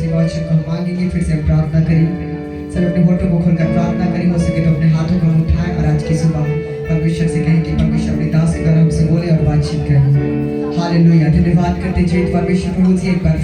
इसी वचन को हम मांगेंगे। फिर से हम प्रार्थना करेंगे, सब अपने होठों को खोलकर प्रार्थना करें। हो सके तो अपने हाथों को हम उठाएं और आज की सुबह परमेश्वर से कहें कि परमेश्वर अपने दास के द्वारा हमसे बोले और बातचीत करें। हालेलुया। धन्यवाद करते जीवित परमेश्वर प्रभु जी, एक बार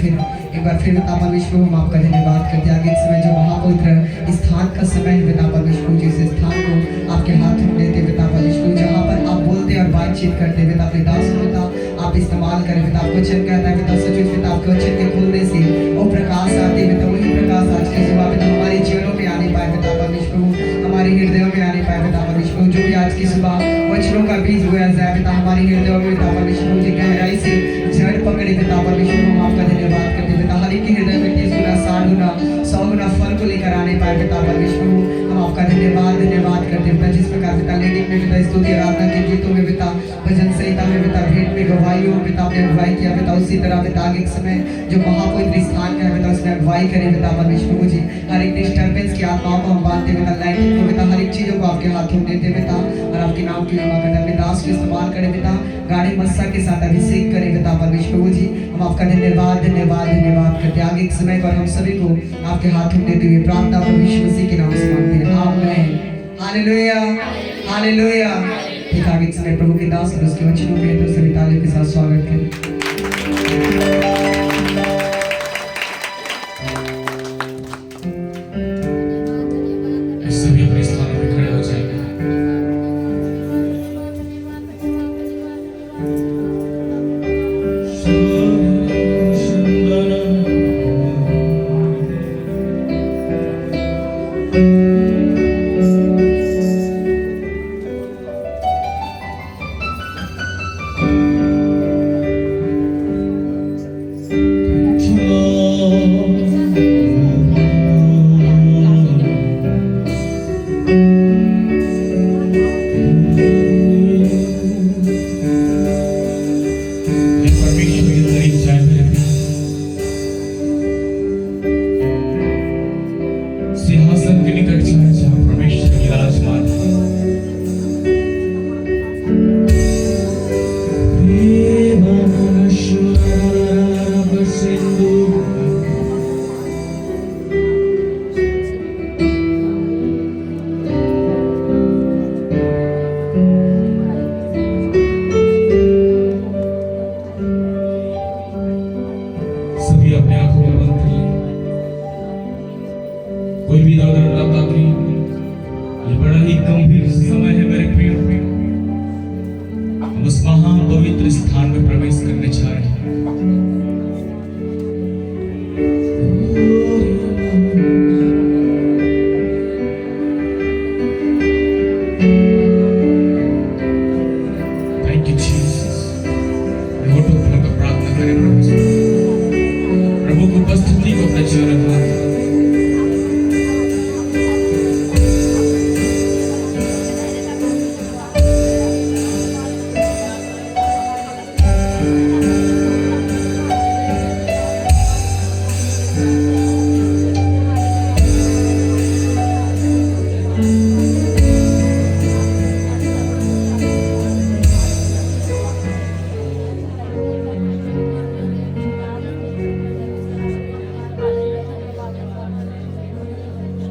फिर पिता परमेश्वर हम आपका धन्यवाद करते हैं। आगे इस समय जो महापवित्र स्थान का समय है पिता परमेश्वर जी, इस स्थान को आपके हाथ में देते पिता परमेश्वर, जहाँ पर आप बोलते और बातचीत करते पिता, अपने दास को पिता आप इस्तेमाल करें पिता। आपको वचन कहता है पिता सचमुच पिता आपके वचन के खोलने से वो प्रकाश आते पिता, वही प्रकाश आज की सुबह पिता हमारे जीवनों में आने पाए पिता परमेश्वर, हमारे हृदयों में आने पाए पिता परमेश्वर। जो भी आज की सुबह वचनों का बीज बोया जाए पिता हमारे हृदयों में पिता परमेश्वर जी, गहराई से जड़ पकड़े पिता परमेश्वर। हम आपका धन्यवाद करते पिता, हर एक के हृदय में 30 गुना 60 गुना 100 गुना फल को लेकर आने पाए पिता परमेश्वर। हम आपका धन्यवाद करते पिता, जिस प्रकार पिता लेडिंग में पिता स्तुति आराधना के गीतों में पिता, भजन संहिता में पिता, भेंट में गवाहियों में पिता आपने अगुवाई किया पिता, उसी तरह पिता आगे एक समय जो महापवित्र स्थान का है पिता उसमें अगुवाई करें पिता परमेश्वर जी। हर एक डिस्टर्बेंस की आत्माओं को हम बांधते पिता, लाइटिंग को पिता, हर एक चीजों को आपके हाथों में देते पिता, और आपके नाम की महिमा करते अपने दास को इस्तेमाल करें पिता, गाड़ी मस्सा के साथ अभिषेक करें पिता परमेश्वर जी। हम आपका धन्यवाद करते आगे एक समय पर हम सभी को आपके हाथों में देते हुए प्रार्थना परमेश्वर मसीह के नाम से मांगते हैं, आमीन। Hallelujah hallelujah. ठीक आगे एक समय प्रभु के दास और उसके वचनों में तो सभी तालियों के साथ स्वागत करें।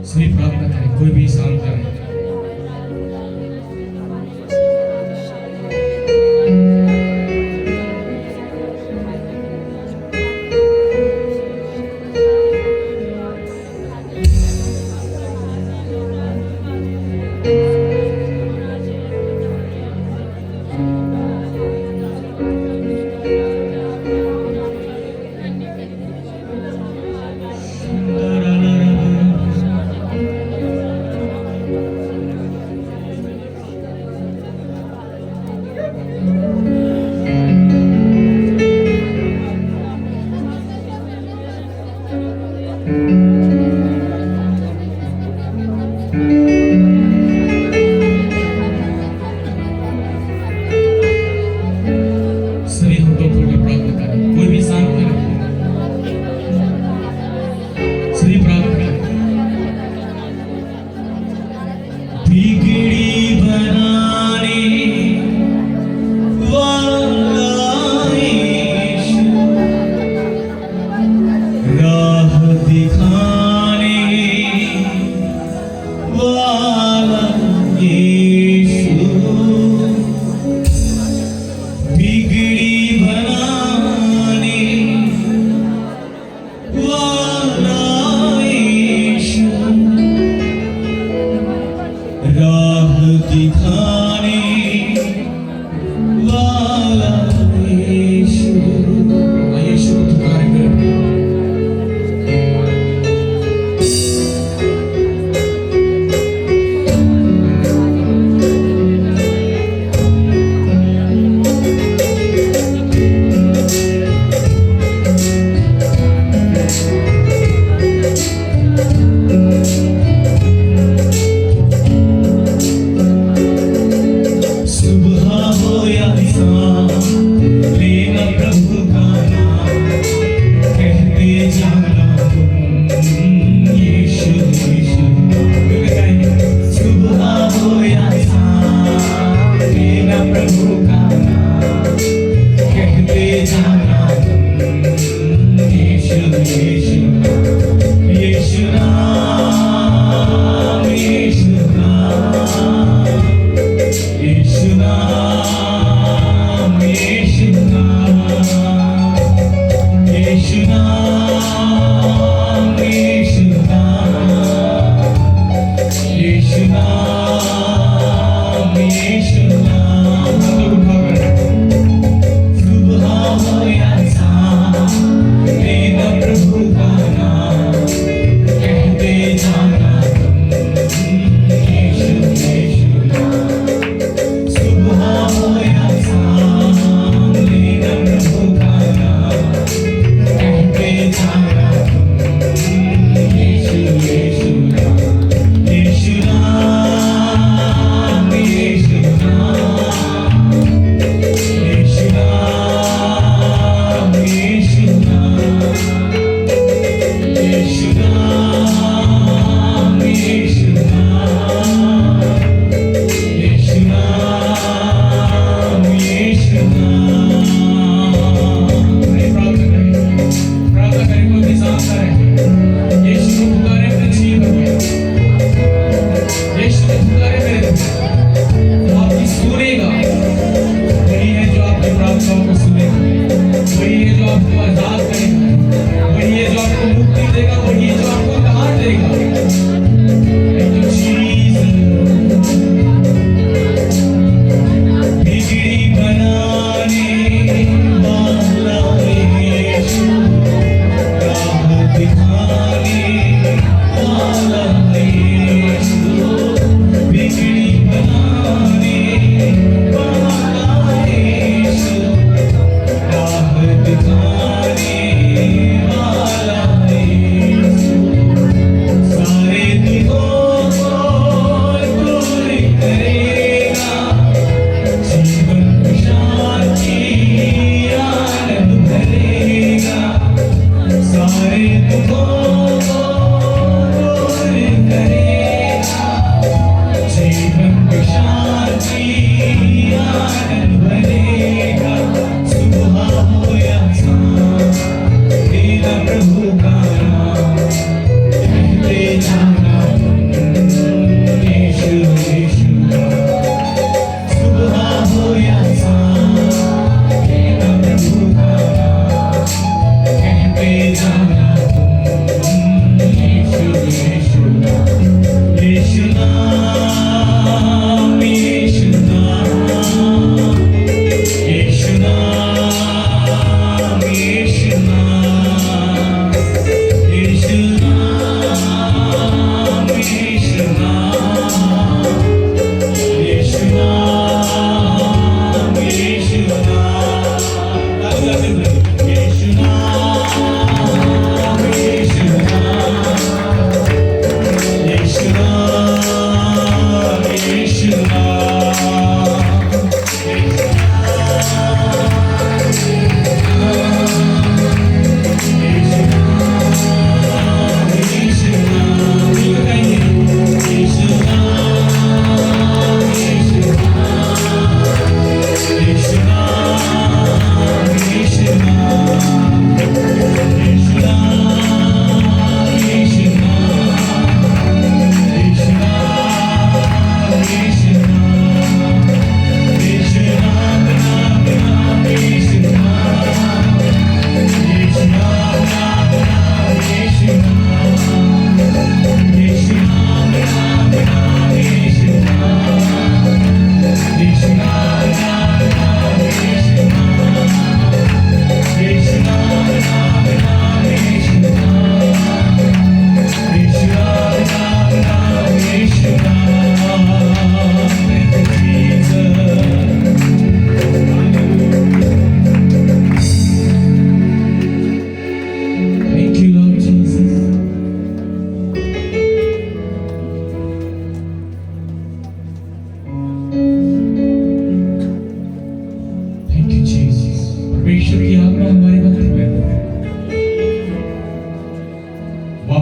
सभी प्रार्थना करें, कोई भी शांत रहे। राह दिखाने वाला यीशु, बिगड़ी बनाने वाला यीशु, राह दिखाने वाला यीशु। यीशु को पुकारे मेरे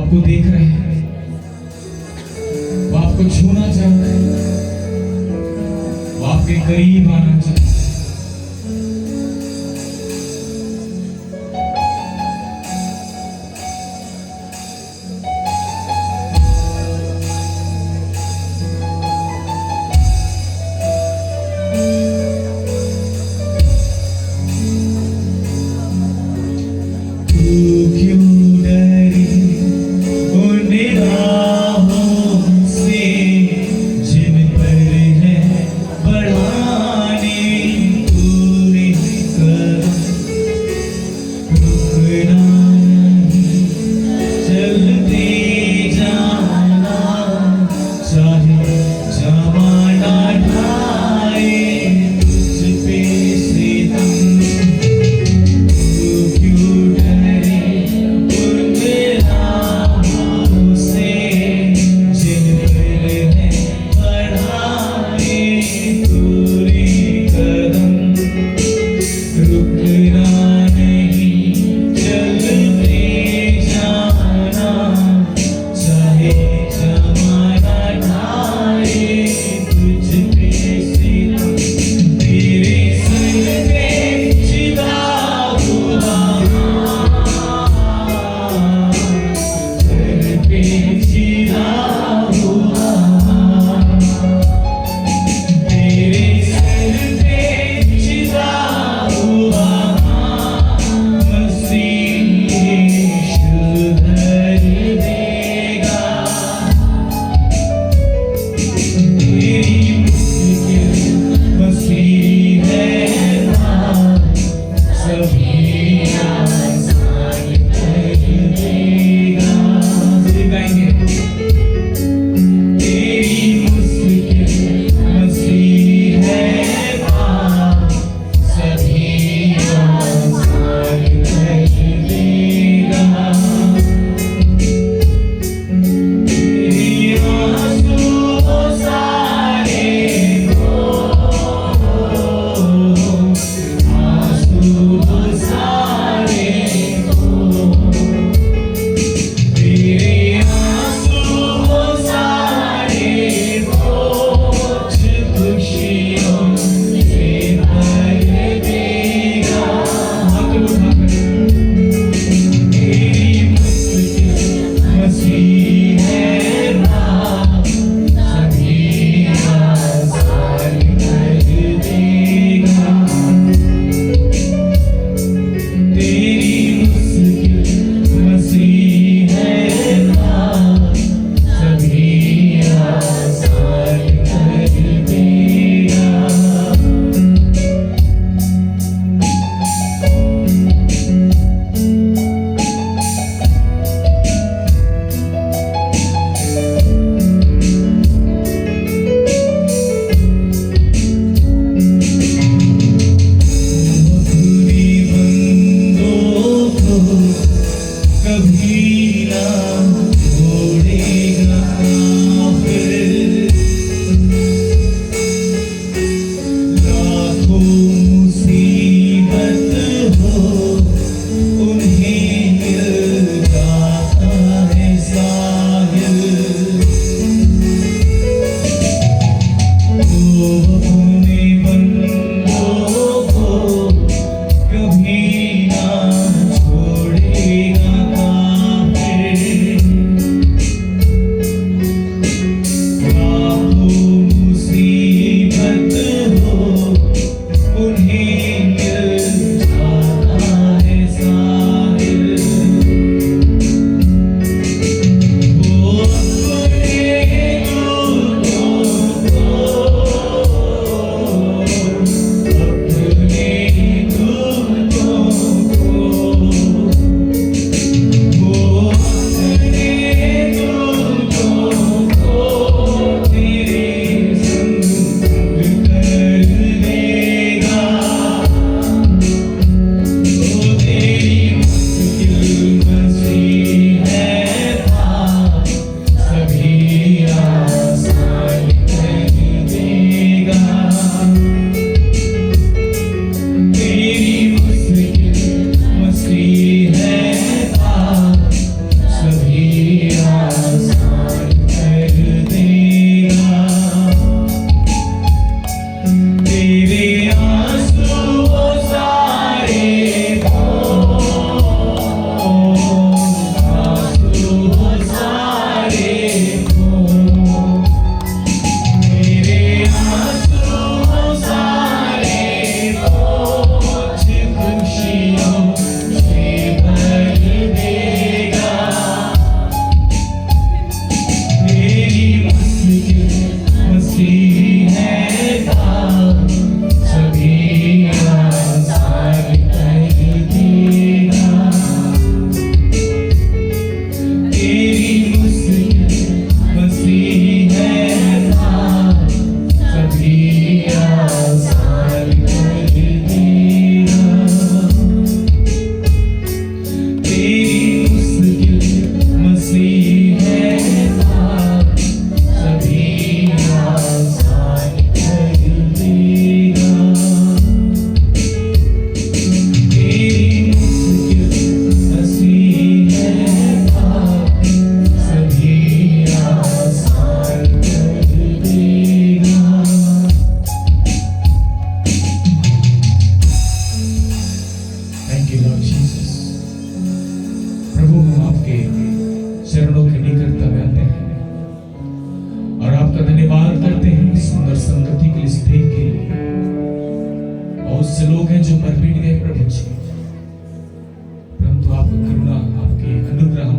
आपको देख रहे हैं, वो आपको छूना चाहते हैं, वो आपके करीब आना चाहते हैं।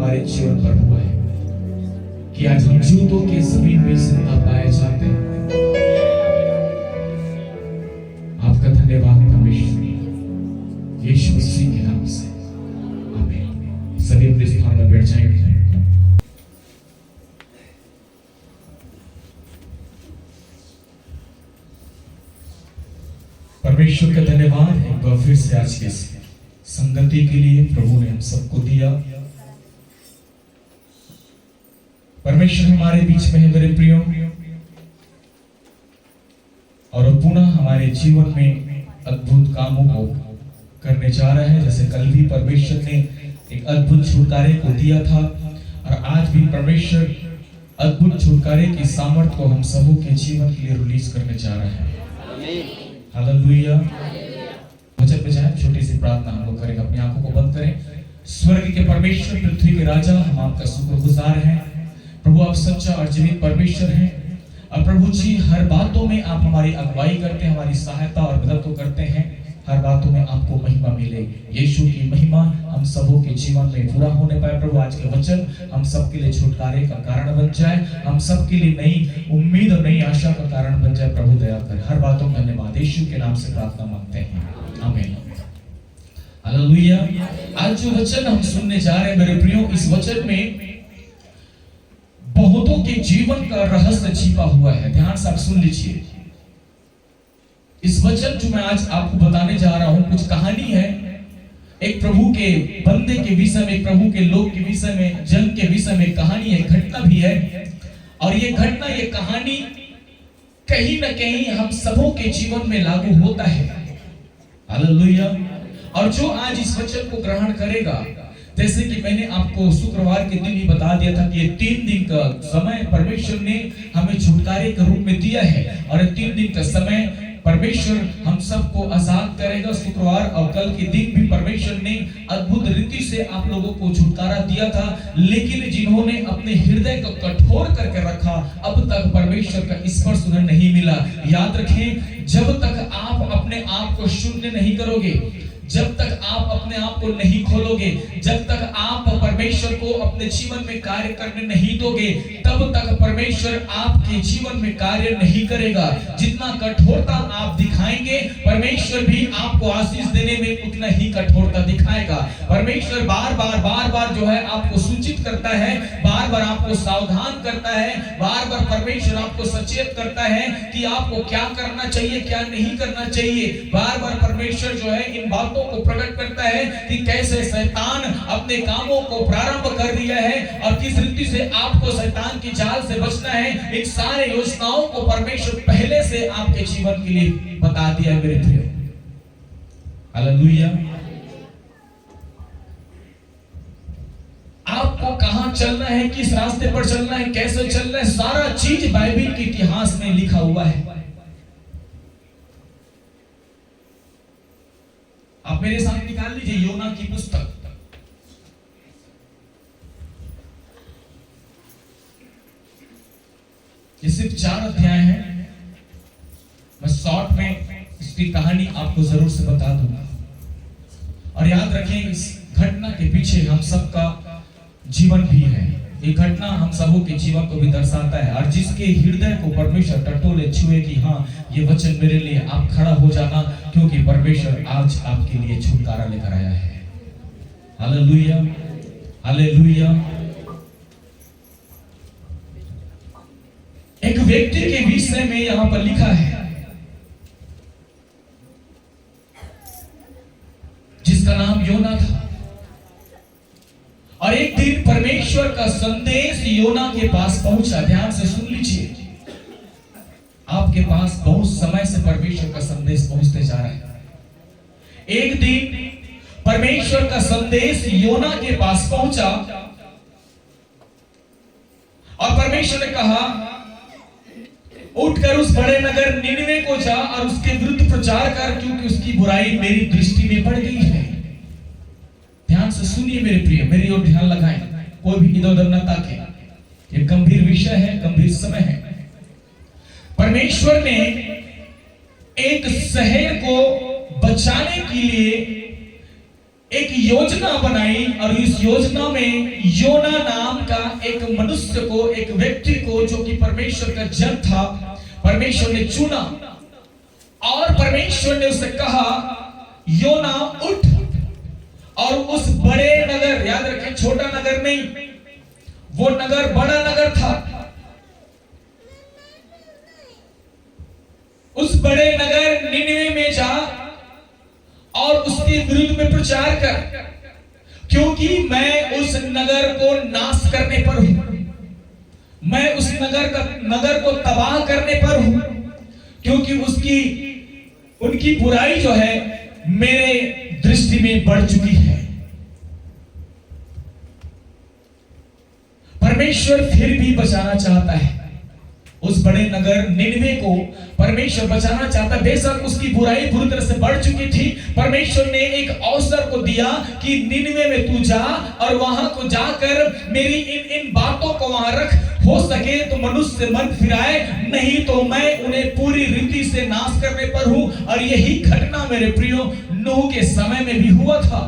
हमारे जीवन पर हुआ है कि आज हम जूतों के जमीन में जिंदा पाए जाते हैं। आपका धन्यवाद परमेश्वर, यीशु मसीह के नाम से आमीन। सभी अपने स्थान में बैठ जाएंगे। परमेश्वर का धन्यवाद है एक बार फिर से आज के संगति के लिए प्रभु ने हम सबको दिया। परमेश्वर हमारे बीच में है मेरे प्रियो, और पुनः हमारे जीवन में अद्भुत कामों को करने जा रहा है। जैसे कल भी परमेश्वर ने एक अद्भुत छुटकारे को दिया था, और आज भी परमेश्वर अद्भुत छुटकारे की सामर्थ को हम सबों के जीवन के लिए रिलीज करने जा रहा है। हालेलुया। वचन पे जाए, छोटी सी प्रार्थना हम लोग करेंगे। अपनी आंखों को बंद करें। स्वर्ग के परमेश्वर, पृथ्वी के राजा, हम आपका शुक्रगुजार हैं प्रभु। आप सच्चा और जीवित परमेश्वर हैं, और प्रभु जी हर बातों में आप हमारी अगुवाई करते हैं, हमारी सहायता और मदद को करते हैं। हर बातों में आपको महिमा मिले। यीशु की महिमा हम सबों के जीवन में पूरा होने पाए। प्रभु आज के वचन हम सबके लिए छुटकारे का कारण बन जाए, हम सबके लिए नई उम्मीद और नई आशा का कारण बन जाए। प्रभु दया कर। हर बातों में धन्यवाद, यीशु के नाम से प्रार्थना मांगते हैं, आमीन। हालेलुया। आज जो वचन हम सुनने जा रहे हैं मेरे प्रियो, इस वचन में बहुतों के जीवन का रहस्य छिपा हुआ है। ध्यान से आप सुन लीजिए। इस वचन जो मैं आज आपको बताने जा रहा हूं, कुछ कहानी है एक प्रभु के बंदे के विषय में, प्रभु के लोग के विषय में, जन के विषय में कहानी है, घटना भी है। और ये घटना, ये कहानी कहीं ना कहीं हम सबों के जीवन में लागू होता है। हालेलुया। और जो आज इस वचन को ग्रहण करेगा, जैसे कि मैंने आपको शुक्रवार के दिन ही बता दिया था कि ये 3 दिन का समय परमेश्वर ने हमें छुटकारे के रूप में दिया है, और 3 दिन का समय परमेश्वर हम सबको आजाद करेगा। शुक्रवार और कल के दिन भी परमेश्वर ने अद्भुत रीति से आप लोगों को छुटकारा दिया था, लेकिन जिन्होंने अपने हृदय को कठोर करके रखा, अब तक परमेश्वर का स्पर्श उन्हें नहीं मिला। याद रखें, जब तक आप अपने आप को शून्य नहीं करोगे, जब तक आप अपने आप को नहीं खोलोगे, जब तक आप परमेश्वर को अपने जीवन में कार्य करने नहीं दोगे, तब तक परमेश्वर आपके जीवन में कार्य नहीं करेगा। जितना कठोरता आप दिखाएंगे, परमेश्वर भी आपको आशीष देने में उतना ही कठोरता दिखाएगा। परमेश्वर बार बार जो है आपको सूचित करता है, बार बार आपको सावधान करता है, बार बार परमेश्वर आपको सचेत करता है कि आपको क्या करना चाहिए, क्या नहीं करना चाहिए। बार बार परमेश्वर जो है इन बातों को प्रकट करता है कि कैसे शैतान अपने कामों को प्रारंभ कर दिया है, और किस रीति से आपको शैतान की जाल से बचना है। इन सारे योजनाओं को परमेश्वर पहले से आपके जीवन के लिए बता दिया है मेरे प्रियो। हालेलुया। आपको कहां चलना है, किस रास्ते पर चलना है, कैसे चलना है, सारा चीज बाइबल के इतिहास में लिखा हुआ है। आप मेरे सामने निकाल लीजिए योना की पुस्तक। ये सिर्फ 4 अध्याय हैं। मैं शॉर्ट में इसकी कहानी आपको जरूर से बता दूंगा। और याद रखें, इस घटना के पीछे हम सबका जीवन भी है। ये घटना हम सबों के जीवन को भी दर्शाता है, और जिसके हृदय को परमेश्वर टटोले छुए कि हाँ ये वचन मेरे लिए, आप खड़ा हो जाना, क्योंकि परमेश्वर आज आपके लिए छुटकारा लेकर आया है। Hallelujah, hallelujah. एक व्यक्ति के विषय में यहां पर लिखा है, जिसका नाम योना था। और एक दिन परमेश्वर का संदेश योना के पास पहुंचा। ध्यान से सुन लीजिए, आपके पास बहुत समय से परमेश्वर का संदेश पहुंचते जा रहा है। एक दिन परमेश्वर का संदेश योना के पास पहुंचा, और परमेश्वर ने कहा, उठकर उस बड़े नगर निनवे को जा और उसके विरुद्ध प्रचार कर, क्योंकि उसकी बुराई मेरी दृष्टि में बढ़ गई है। ध्यान से सुनिए मेरे प्रिय, मेरी ओर ध्यान लगाएं, कोई भी इधर उधर न ताके। ये गंभीर विषय है, गंभीर समय है। परमेश्वर ने एक शहर को बचाने के लिए एक योजना बनाई और इस योजना में योना नाम का एक मनुष्य को, एक व्यक्ति को, जो कि परमेश्वर का जन था, परमेश्वर ने चुना और परमेश्वर ने उसे कहा योना उठ और उस बड़े नगर, याद रखें छोटा नगर नहीं, वो नगर बड़ा नगर था, उस बड़े नगर निनवे में जा और उसके विरुद्ध में प्रचार कर, क्योंकि मैं उस नगर को नाश करने पर हूं, मैं उस नगर को तबाह करने पर हूं, क्योंकि उनकी बुराई जो है मेरे दृष्टि में बढ़ चुकी है। परमेश्वर फिर भी बचाना चाहता है उस बड़े नगर निनवे को, परमेश्वर बचाना चाहता। बेशक उसकी बुराई बुरी तरह से बढ़ चुकी थी, परमेश्वर ने एक अवसर को दिया कि निनवे में तू जा और वहां को जाकर मेरी इन बातों को वहां रख, हो सके तो मनुष्य मन फिराए, नहीं तो मैं उन्हें पूरी रीति से नाश करने पर हूं। और यही घटना मेरे प्रियो नूह के समय में भी हुआ था।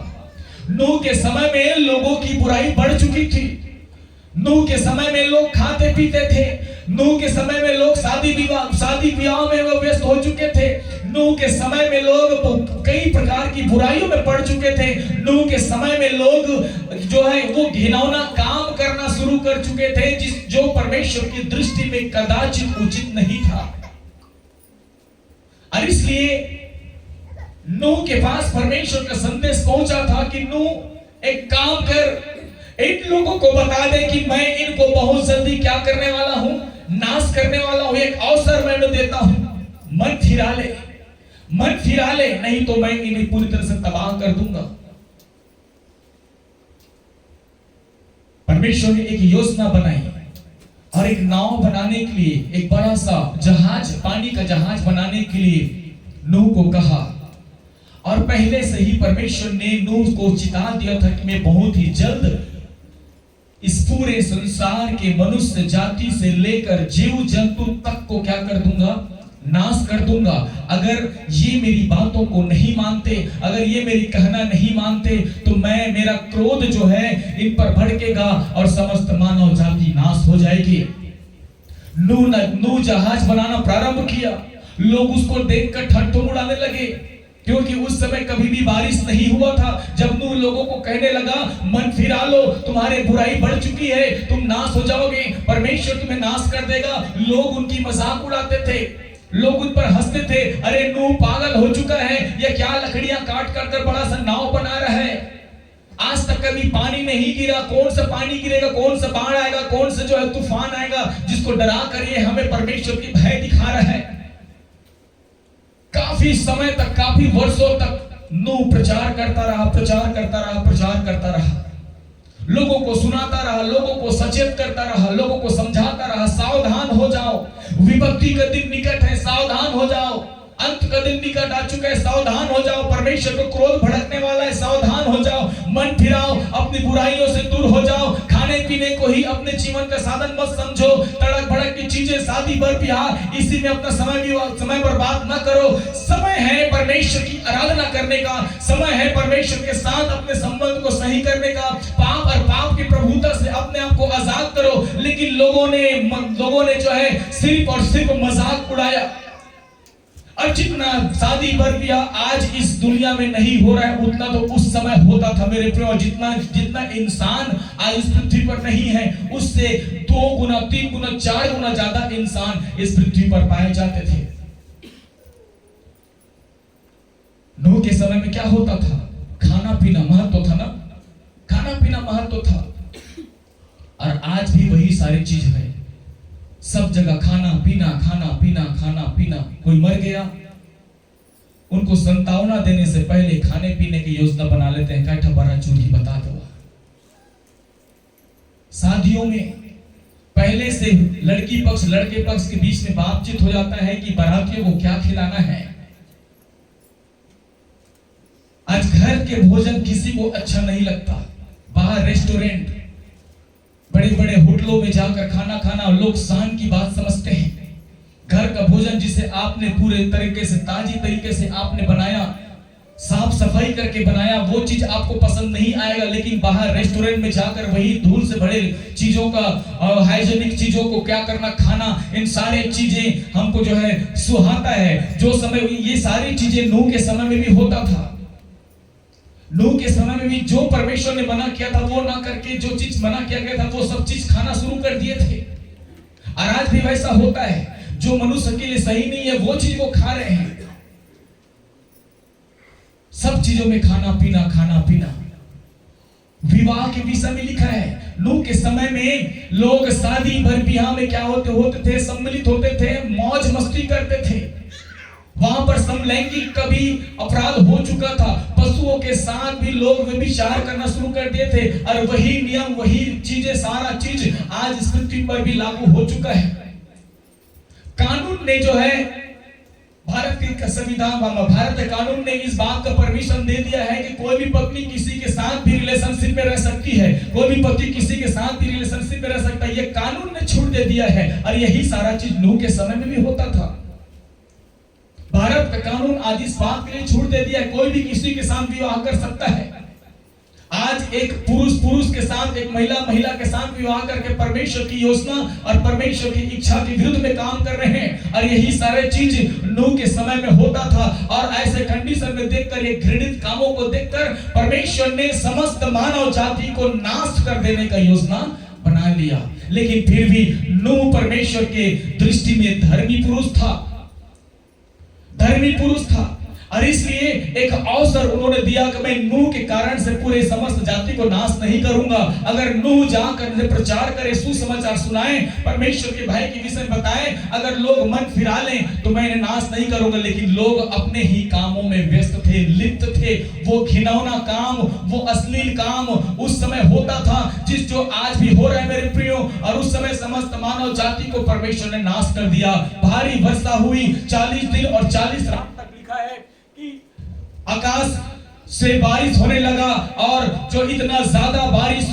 नूह के समय में लोगों की बुराई बढ़ चुकी थी, नूह के समय में लोग खाते पीते थे, नूह के समय में लोग शादी विवाह में वो व्यस्त हो चुके थे, नूह के समय में लोग कई प्रकार की बुराइयों में पड़ चुके थे, नूह के समय में लोग जो है वो घिनौना काम करना शुरू कर चुके थे, जो परमेश्वर की दृष्टि में कदाचित उचित नहीं था। और इसलिए नूह के पास परमेश्वर का संदेश पहुंचा था कि नूह एक काम कर, इन लोगों को बता दे कि मैं इनको बहुत जल्दी क्या करने वाला हूं, नाश करने वाला हूं। एक अवसर मैं उन्हें देता हूं, मन फिरा ले, नहीं तो मैं इन्हें पूरी तरह से तबाह कर दूंगा। परमेश्वर ने एक योजना बनाई और एक नाव बनाने के लिए, एक बड़ा सा जहाज, पानी का जहाज बनाने के लिए नूह को कहा। और पहले से ही परमेश्वर ने नूह को चिता दिया था कि मैं बहुत ही जल्द इस पूरे संसार के मनुष्य जाति से लेकर जीव जंतु तक को क्या कर दूंगा, नाश कर दूंगा। अगर ये मेरी बातों को नहीं मानते, अगर ये मेरी कहना नहीं मानते, तो मेरा क्रोध जो है इन पर भड़केगा और समस्त मानव जाति नाश हो जाएगी। नूह जहाज बनाना प्रारंभ किया, लोग उसको देखकर ठट्ठों उड़ाने लगे, क्योंकि उस समय कभी भी बारिश नहीं हुआ था। जब नूह लोगों को कहने लगा मन फिरा लो, तुम्हारी बुराई बढ़ चुकी है, तुम नाश हो जाओगे, परमेश्वर तुम्हें नाश कर देगा, लोग उनकी मजाक उड़ाते थे, लोग उन पर हंसते थे, अरे नूह पागल हो चुका है, ये क्या लकड़ियां काट कर बड़ा सा नाव बना रहा है, आज तक कभी पानी नहीं गिरा, कौन सा पानी गिरेगा, कौन सा बाढ़ आएगा, कौन सा जो है तूफान आएगा जिसको डरा कर ये हमें परमेश्वर की भय दिखा रहा है। काफी समय तक, काफी वर्षों तक नूह प्रचार करता रहा, लोगों को सुनाता रहा, लोगों को सचेत करता रहा, लोगों को समझाता रहा, सावधान हो जाओ, विपत्ति का दिन निकट है, सावधान हो जाओ, अंत का दिन निकट आ चुका है, सावधान हो जाओ, परमेश्वर को क्रोध भड़कने वाला है, सावधान हो जाओ, मन फिराओ, अपनी बुराइयों से दूर हो जाओ, खाने पीने को ही अपने जीवन का साधन मत समझो, तड़क भड़क की चीजें, शादी बरब्याह, इसी में अपना समय बर्बाद न करो। समय है परमेश्वर की आराधना करने का, समय है परमेश्वर के साथ अपने संबंध को सही करने का, पाप और पाप की प्रभुता से अपने आप को आजाद करो। लेकिन लोगों ने जो है सिर्फ और सिर्फ मजाक उड़ाया। और जितना शादी बरब्याह आज इस दुनिया में नहीं हो रहा है, उतना तो उस समय होता था मेरे प्रियो। जितना इंसान आज इस पृथ्वी पर नहीं है, उससे 2 गुना 3 गुना 4 गुना ज्यादा इंसान इस पृथ्वी पर पाए जाते थे। नूह के समय में क्या होता था, खाना पीना महत्व था ना, खाना पीना महत्व था। और आज भी वही सारी चीज है, सब जगह खाना पीना, खाना पीना, खाना पीना। कोई मर गया, उनको संतावना देने से पहले खाने पीने की योजना बना लेते हैं, कैठा बड़ा चूल्ही बता दो। शादियों में पहले से लड़के पक्ष के बीच में बातचीत हो जाता है कि बारातियों को क्या खिलाना है। आज घर के भोजन किसी को अच्छा नहीं लगता, बाहर रेस्टोरेंट, बड़े बड़े होटलों में जाकर खाना खाना लोग शान की बात समझते हैं। घर का भोजन जिसे आपने पूरे तरीके से, ताजी तरीके से आपने बनाया, साफ सफाई करके बनाया, वो चीज आपको पसंद नहीं आएगा, लेकिन बाहर रेस्टोरेंट में जाकर वही धूल से भरे चीजों का, हाइजीनिक चीजों को क्या करना, खाना, इन सारे चीजें हमको जो है सुहाता है। जो समय ये सारी चीजें नूह के समय में भी होता था। नूह के समय में भी जो परमेश्वर ने मना किया था वो ना करके जो चीज मना किया गया था वो सब चीज खाना शुरू कर दिए थे। और आज भी वैसा होता है, जो मनुष्य के लिए सही नहीं है वो चीज वो खा रहे हैं। सब चीजों में खाना पीना, खाना पीना। विवाह के विषय में लिखा है, नूह के समय में लोग शादी भर ब्याह में क्या होते थे, सम्मिलित होते थे, मौज मस्ती करते थे। वहां पर समलैंगिक का भी अपराध हो चुका था, पशुओं के साथ भी लोग व्यभिचार करना शुरू कर दिए थे। और वही नियम, वही चीजें, सारा चीज आज इस पृथ्वी पर भी लागू हो चुका है। कानून ने जो है, भारत के संविधान, भारत के कानून ने इस बात का परमिशन दे दिया है कि कोई भी पत्नी किसी के साथ भी रिलेशनशिप में रह सकती है, कोई भी पति किसी के साथ भी रिलेशनशिप में रह सकता है। ये कानून ने छूट दे दिया है। और यही सारा चीज नूह के समय में भी होता था। भारत का कानून आज इस बात के लिए छूट दे दिया है, कोई भी किसी के साथ विवाह कर सकता है। आज एक पुरुष के साथ, एक महिला के साथ विवाह करके परमेश्वर की योजना और परमेश्वर की इच्छा के विरुद्ध में काम कर रहे हैं। और यही सारे चीज नूह के समय में होता था। और ऐसे कंडीशन में देखकर, ये घृणित कामों को देखकर परमेश्वर ने समस्त मानव जाति को नाश कर देने का योजना बना लिया। लेकिन फिर भी नूह परमेश्वर के दृष्टि में धर्मी पुरुष था। और इसलिए एक अवसर उन्होंने दिया कि मैं नूह के कारण से पूरे समस्त जाति को नाश नहीं करूंगा। अगर नूह जाकर प्रचार करे, सुसमाचार सुनाए, परमेश्वर के भाई के विषय में बताए, अगर लोग मन फिरा लें तो मैं इन्हें नाश नहीं करूंगा। लेकिन लोग अपने ही कामों में व्यस्त थे, लिप्त थे। वो घिनौना काम, वो अश्लील काम उस समय होता था, जो आज भी हो रहा है मेरे प्रियो। और उस समय समस्त मानव जाति को परमेश्वर ने नाश कर दिया। भारी वर्षा हुई, 40 दिन और 40 रात तक लिखा है कि आकाश से बारिश होने लगा। और जो इतना ज्यादा बारिश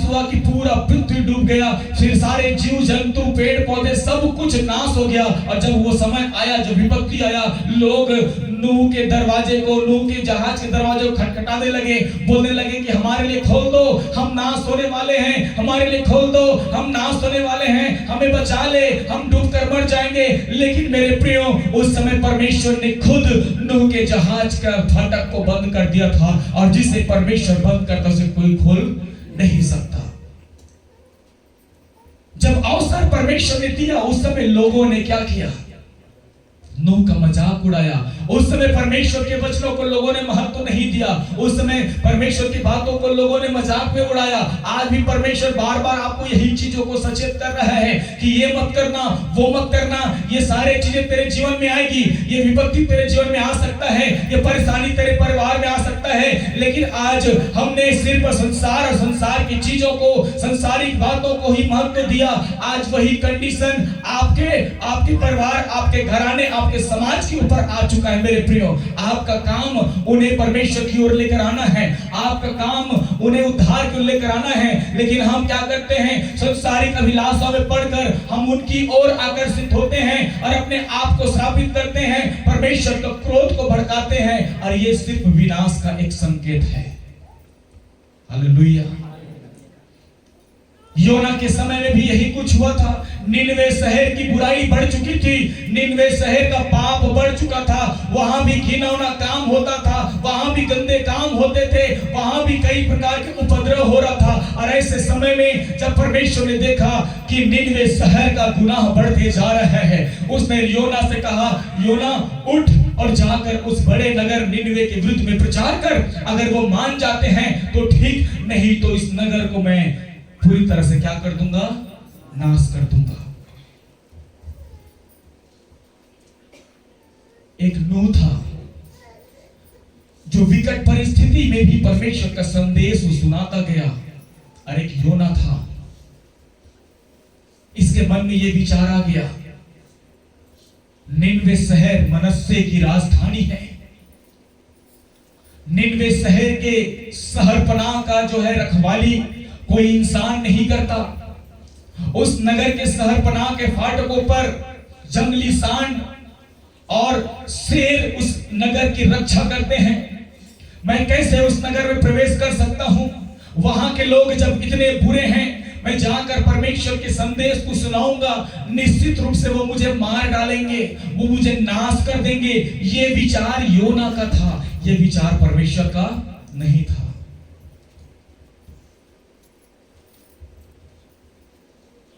हुआ कि पूरा पृथ्वी डूब गया। फिर सारे जीव जंतु, पेड़ पौधे सब कुछ नाश हो गया। और जब वो समय आया, जब विपत्ति आया, लोग नूह के दरवाजे को, नूह के जहाज के दरवाजे को खटखटाने लगे, बोलने लगे कि हमारे लिए खोल दो, हम नाश होने वाले हैं, हमारे लिए खोल दो, हम नाश होने वाले हैं, हमें बचा ले, हम डूबकर मर जाएंगे। लेकिन मेरे प्रियो, उस समय परमेश्वर ने खुद नूह के जहाज का फाटक को बंद कर दिया था। और जिसे परमेश्वर बंद करता उसे कोई खोल नहीं सकता। जब अवसर परमेश्वर ने दिया, उस समय लोगों ने क्या किया? नूह का मजाक उड़ाया। उस समय परमेश्वर के वचनों को लोगों ने महत्व नहीं दिया। उस समय परमेश्वर की बातों को लोगों ने मजाक में उड़ाया। आज भी परमेश्वर बार बार आपको यही चीजों को सचेत कर रहा है कि ये मत करना, वो मत करना, ये सारे चीजें तेरे जीवन में आएगी, ये विपत्ति तेरे जीवन में आ सकता है, ये परेशानी तेरे परिवार में आ सकता है। लेकिन आज हमने सिर्फ संसार और संसार की चीजों को, संसारिक बातों को ही महत्व दिया। आज वही कंडीशन आपके परिवार, आपके घराने, आपके समाज के ऊपर आ चुका है। मेरे प्रियो, आपका काम उन्हें परमेश्वर की ओर लेकर आना है, आपका काम उन्हें उद्धार की ओर लेकर आना है। लेकिन हम क्या करते हैं? संसारिक अभिलाषाओं में पड़कर हम उनकी ओर आकर्षित होते हैं और अपने आप को श्रापित करते हैं, परमेश्वर के क्रोध को भड़काते हैं। और ये सिर्फ विनाश का एक संकेत है। हालेलुया। योना के समय में भी यही कुछ हुआ था। निनवे शहर की बुराई बढ़ चुकी थी, निनवे शहर का पाप बढ़ चुका था। वहां भी घिनौना काम होता था, वहां भी गंदे काम होते थे, वहां भी कई प्रकार के उपद्रव हो रहा था। और ऐसे समय में जब परमेश्वर ने देखा कि निनवे शहर का गुनाह बढ़ते जा रहा है, उसने योना से कहा, योना उठ और जाकर उस बड़े नगर निनवे के विरुद्ध में प्रचार कर। अगर वो मान जाते हैं तो ठीक, नहीं तो इस नगर को मैं पूरी तरह से क्या कर दूंगा? नाश कर दूंगा। एक नूह था जो विकट परिस्थिति में भी परमेश्वर का संदेश सुनाता गया। और एक योना था, इसके मन में यह विचार आ गया, निनवे शहर मनस्से की राजधानी है। निनवे शहर के शहरपनाह का जो है रखवाली कोई इंसान नहीं करता। उस नगर के शहरपनाह के फाटकों पर जंगली सांड और शेर उस नगर की रक्षा करते हैं। मैं कैसे उस नगर में प्रवेश कर सकता हूं? वहां के लोग जब इतने बुरे हैं, मैं जाकर परमेश्वर के संदेश को सुनाऊंगा, निश्चित रूप से वो मुझे मार डालेंगे, वो मुझे नाश कर देंगे। ये विचार योना का था, ये विचार परमेश्वर का नहीं था।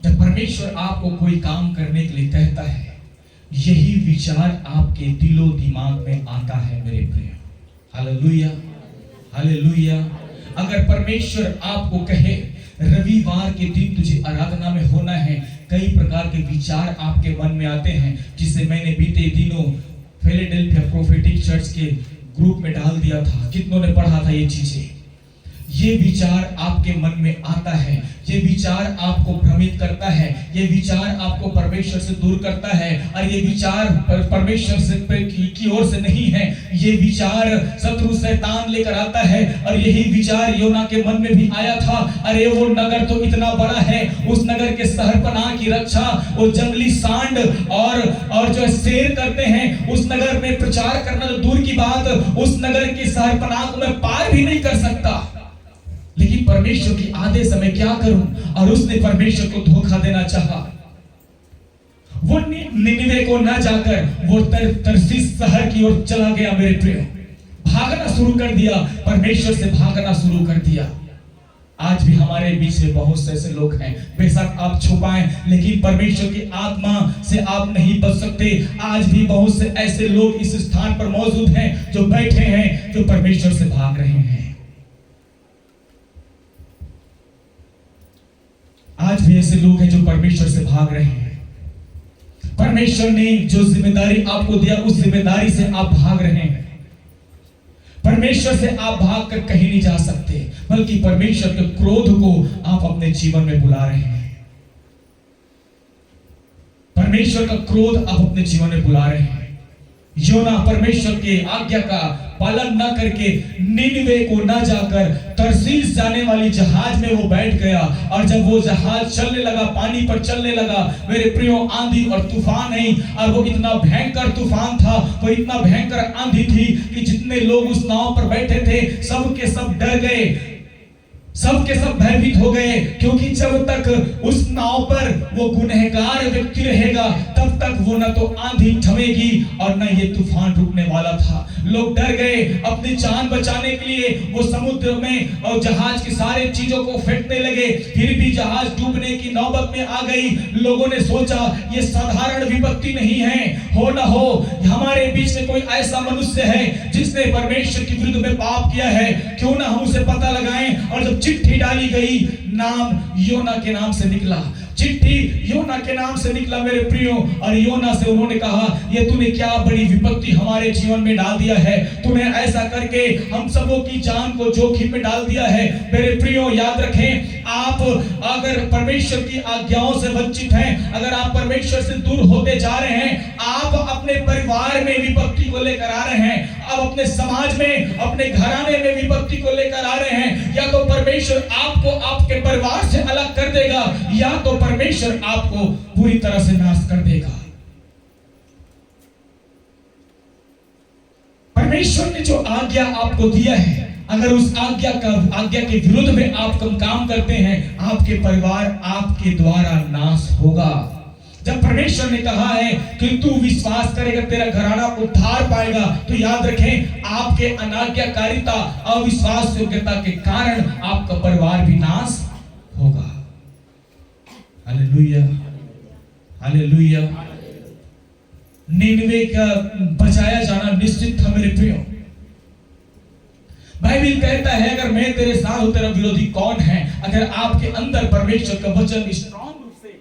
जब परमेश्वर आपको कोई काम करने के लिए कहता है, यही विचार आपके दिलो दिमाग में आता है मेरे प्रिय। Hallelujah, hallelujah. अगर परमेश्वर आपको कहे रविवार के दिन तुझे आराधना में होना है, कई प्रकार के विचार आपके मन में आते हैं, जिसे मैंने बीते दिनों फिलाडेल्फिया प्रोफेटिक चर्च के ग्रुप में डाल दिया था। कितनों ने पढ़ा था ये चीजें? ये विचार आपके मन में आता है, ये विचार आपको भ्रमित करता है, ये विचार आपको परमेश्वर से दूर करता है, और ये विचार परमेश्वर से की ओर से नहीं है। ये विचार शत्रु शैतान लेकर आता है, और यही विचार योना के मन में भी आया था। अरे वो नगर तो इतना बड़ा है, उस नगर के शहरपनाह की रक्षा वो जंगली सांड और जो शेर करते हैं, उस नगर में प्रचार करना तो दूर की बात, उस नगर के शहरपनाह को मैं पार भी नहीं कर सकता। लेकिन परमेश्वर की आदेश में क्या करूं? और उसने परमेश्वर को धोखा देना चाहा। वो निनिवे को ना जाकर वो तरसीस शहर की ओर चला गया मेरे प्रिय, भागना शुरू कर दिया, परमेश्वर से भागना शुरू कर दिया। आज भी हमारे बीच में बहुत से ऐसे लोग हैं, बेशक आप छुपाएं, लेकिन परमेश्वर की आत्मा से आप नहीं बच सकते। आज भी बहुत से ऐसे लोग इस स्थान पर मौजूद हैं, जो बैठे हैं, जो परमेश्वर से भाग रहे हैं। आज भी ऐसे लोग हैं जो परमेश्वर से भाग रहे हैं। परमेश्वर ने जो जिम्मेदारी आपको दिया, उस जिम्मेदारी से आप भाग रहे हैं। परमेश्वर से आप भागकर कहीं नहीं जा सकते, बल्कि परमेश्वर के क्रोध को आप अपने जीवन में बुला रहे हैं। परमेश्वर का क्रोध आप अपने जीवन में बुला रहे हैं। योना परमेश्वर के आज्ञा का पालन न करके निनिवे को न जाकर तरसीस जाने वाली जहाज में वो बैठ गया, और जब वो जहाज चलने लगा, पानी पर चलने लगा, मेरे प्रियो, आंधी और तूफान नहीं, और वो इतना भयंकर तूफान था, वो इतना भयंकर आंधी थी कि जितने लोग उस नाव पर बैठे थे, सब के सब डर गए, सब के सब भयभीत हो गए। क्योंकि जब तक उस नाव पर वो गुनहगार व्यक्ति रहेगा, तब तक वो न तो आंधी थमेगी और न ये तूफान रुकने वाला था। लोग डर गए, अपनी जान बचाने के लिए वो समुद्र में और जहाज की सारे चीजों को फेंकने लगे। फिर भी जहाज डूबने की नौबत में आ गई। लोगों ने सोचा ये साधारण विपत्ति नहीं है, हो न हो हमारे बीच में कोई ऐसा मनुष्य है जिसने परमेश्वर के विरुद्ध में पाप किया है, क्यों ना हम उसे पता लगाएं। और जब चिट्ठी डाली गई, नाम योना के नाम से निकला, चिट्ठी योना के नाम से निकला मेरे प्रियो, और योना से उन्होंने कहा, ये तूने क्या बड़ी विपत्ति हमारे जीवन में डाल दिया है, तूने ऐसा करके हम सबों की जान को जोखिम में डाल दिया है। मेरे प्रियो, याद रखें, आप अगर परमेश्वर की आज्ञाओं से वंचित हैं, अगर आप परमेश्वर से दूर होते जा रहे हैं, आप अपने परिवार में विपत्ति को लेकर आ रहे हैं, आप अपने समाज में, अपने घराने में विपत्ति को लेकर आ रहे हैं। या तो परमेश्वर आपको आपके परिवार से अलग कर देगा, या तो परमेश्वर आपको पूरी तरह से नाश कर देगा। परमेश्वर ने जो आज्ञा आपको दिया है, अगर उस आज्ञा के विरुद्ध में आप काम करते हैं, आपके परिवार आपके द्वारा नाश होगा। जब परमेश्वर ने कहा है कि तू विश्वास करेगा तेरा घराना उद्धार पाएगा, तो याद रखें, आपके अनाज्ञाकारिता, अविश्वास योग्यता के कारण आपका परिवार भी नाश होगा। Hallelujah, hallelujah. निनिवे का बचाया जाना निश्चित था मेरे प्रियो। बाइबल कहता है, अगर मैं तेरे साथ हूं, तेरा विरोधी कौन है? अगर आपके अंदर परमेश्वर का वचन स्ट्रांग रूप से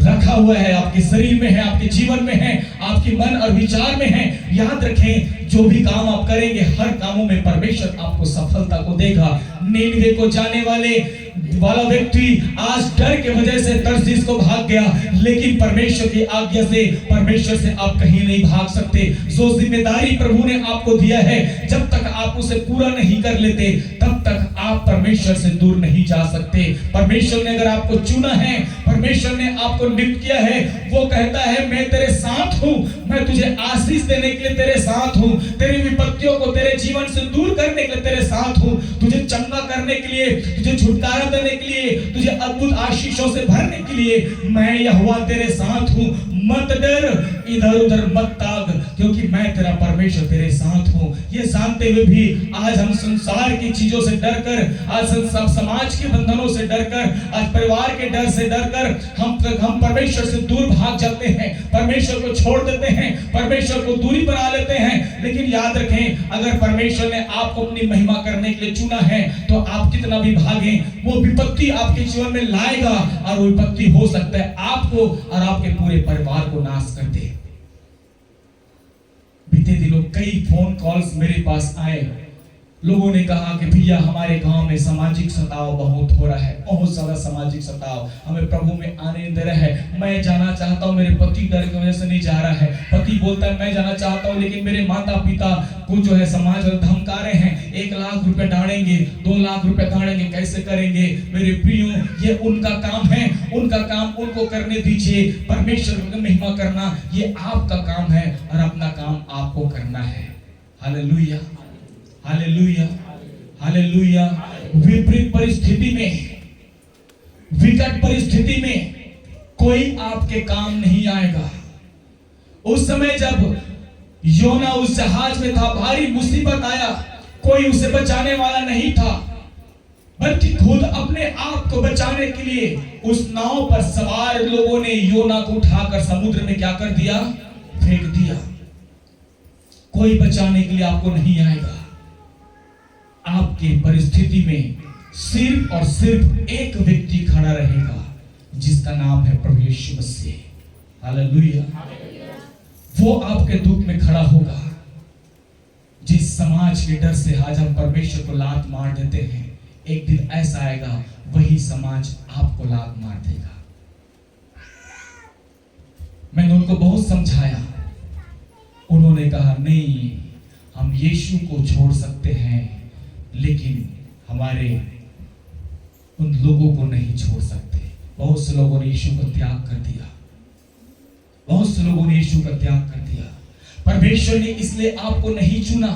रखा हुआ है, आपके शरीर में है, आपके जीवन में है, आपके मन और विचार में है, याद रखें, जो भी काम आप करेंगे, हर कामों में परमेश्वर आपको सफलता को देगा। निनिवे को जाने वाला व्यक्ति आज डर के वजह से तरसीस को भाग गया, लेकिन परमेश्वर की आज्ञा से, परमेश्वर से आप कहीं नहीं भाग सकते। जो जिम्मेदारी प्रभु ने आपको दिया है, जब तक आप उसे पूरा नहीं कर लेते, तब तक आप परमेश्वर से दूर नहीं जा सकते। परमेश्वर ने अगर आपको चुना है, परमेश्वर ने आपको नियुक्त किया है, वो कहता है मैं तेरे साथ हूं, मैं तुझे आशीष देने के लिए तेरे साथ हूँ, तेरी विपत्तियों को तेरे जीवन से दूर करने के लिए तेरे साथ हूँ, तुझे चंगा करने के लिए, तुझे छुटकारा देने के लिए, तुझे अद्भुत आशीषों से भरने के लिए मैं यहोवा तेरे साथ हूँ। मत डर, इधर उधर मत ताक, क्योंकि मैं तेरा परमेश्वर तेरे साथ हूँ। ये जानते हुए भी आज हम संसार की चीजों से डरकर, आज समाज के बंधनों से डरकर, आज परिवार के डर से डरकर हम परमेश्वर से दूर भाग जाते हैं, परमेश्वर को छोड़ देते हैं, परमेश्वर को दूरी बना लेते हैं। लेकिन याद रखें, अगर परमेश्वर ने आपको अपनी महिमा करने के लिए चुना है तो आप कितना भी भागें, वो विपत्ति आपके जीवन में लाएगा, और वो विपत्ति हो सकता है आपको और आपके पूरे परिवार को नाश कर दे। बीते दिनों कई फोन कॉल्स मेरे पास आए, लोगों ने कहा कि भैया हमारे गांव में सामाजिक सताव बहुत हो रहा है, बहुत ज्यादा सामाजिक सताव, हमें प्रभु में आने नहीं दे रहा है। मैं जाना चाहता हूं, मेरे पति डर की वजह से नहीं जा रहा है। पति बोलता है मैं जाना चाहता हूं, लेकिन मेरे माता पिता को जो है समाज धमका रहे हैं, 1 लाख रुपए डालेंगे, 2 लाख रुपए डालेंगे, कैसे करेंगे? मेरे प्रियो, ये उनका काम है, उनका काम उनको करने दीजिए। परमेश्वर की महिमा करना ये आपका काम है, और अपना काम आपको करना है। Hallelujah, hallelujah, hallelujah. विपरीत परिस्थिति में, विकट परिस्थिति में कोई आपके काम नहीं आएगा। उस समय जब योना उस जहाज में था, भारी मुसीबत आया, कोई उसे बचाने वाला नहीं था, बल्कि खुद अपने आप को बचाने के लिए उस नाव पर सवार लोगों ने योना को उठाकर समुद्र में क्या कर दिया? फेंक दिया। कोई बचाने के लिए आपको नहीं आएगा। आपके परिस्थिति में सिर्फ और सिर्फ एक व्यक्ति खड़ा रहेगा, जिसका नाम है प्रभु यीशु मसीह। हालेलुया। वो आपके दुख में खड़ा होगा। जिस समाज के डर से आज हम परमेश्वर को लात मार देते हैं, एक दिन ऐसा आएगा वही समाज आपको लात मार देगा। मैंने उनको बहुत समझाया, उन्होंने कहा नहीं, हम यीशु को छोड़ सकते हैं, लेकिन हमारे उन लोगों को नहीं छोड़ सकते। बहुत से लोगों ने यीशु का त्याग कर दिया, बहुत से लोगों ने यीशु का त्याग कर दिया। परमेश्वर ने इसलिए आपको नहीं चुना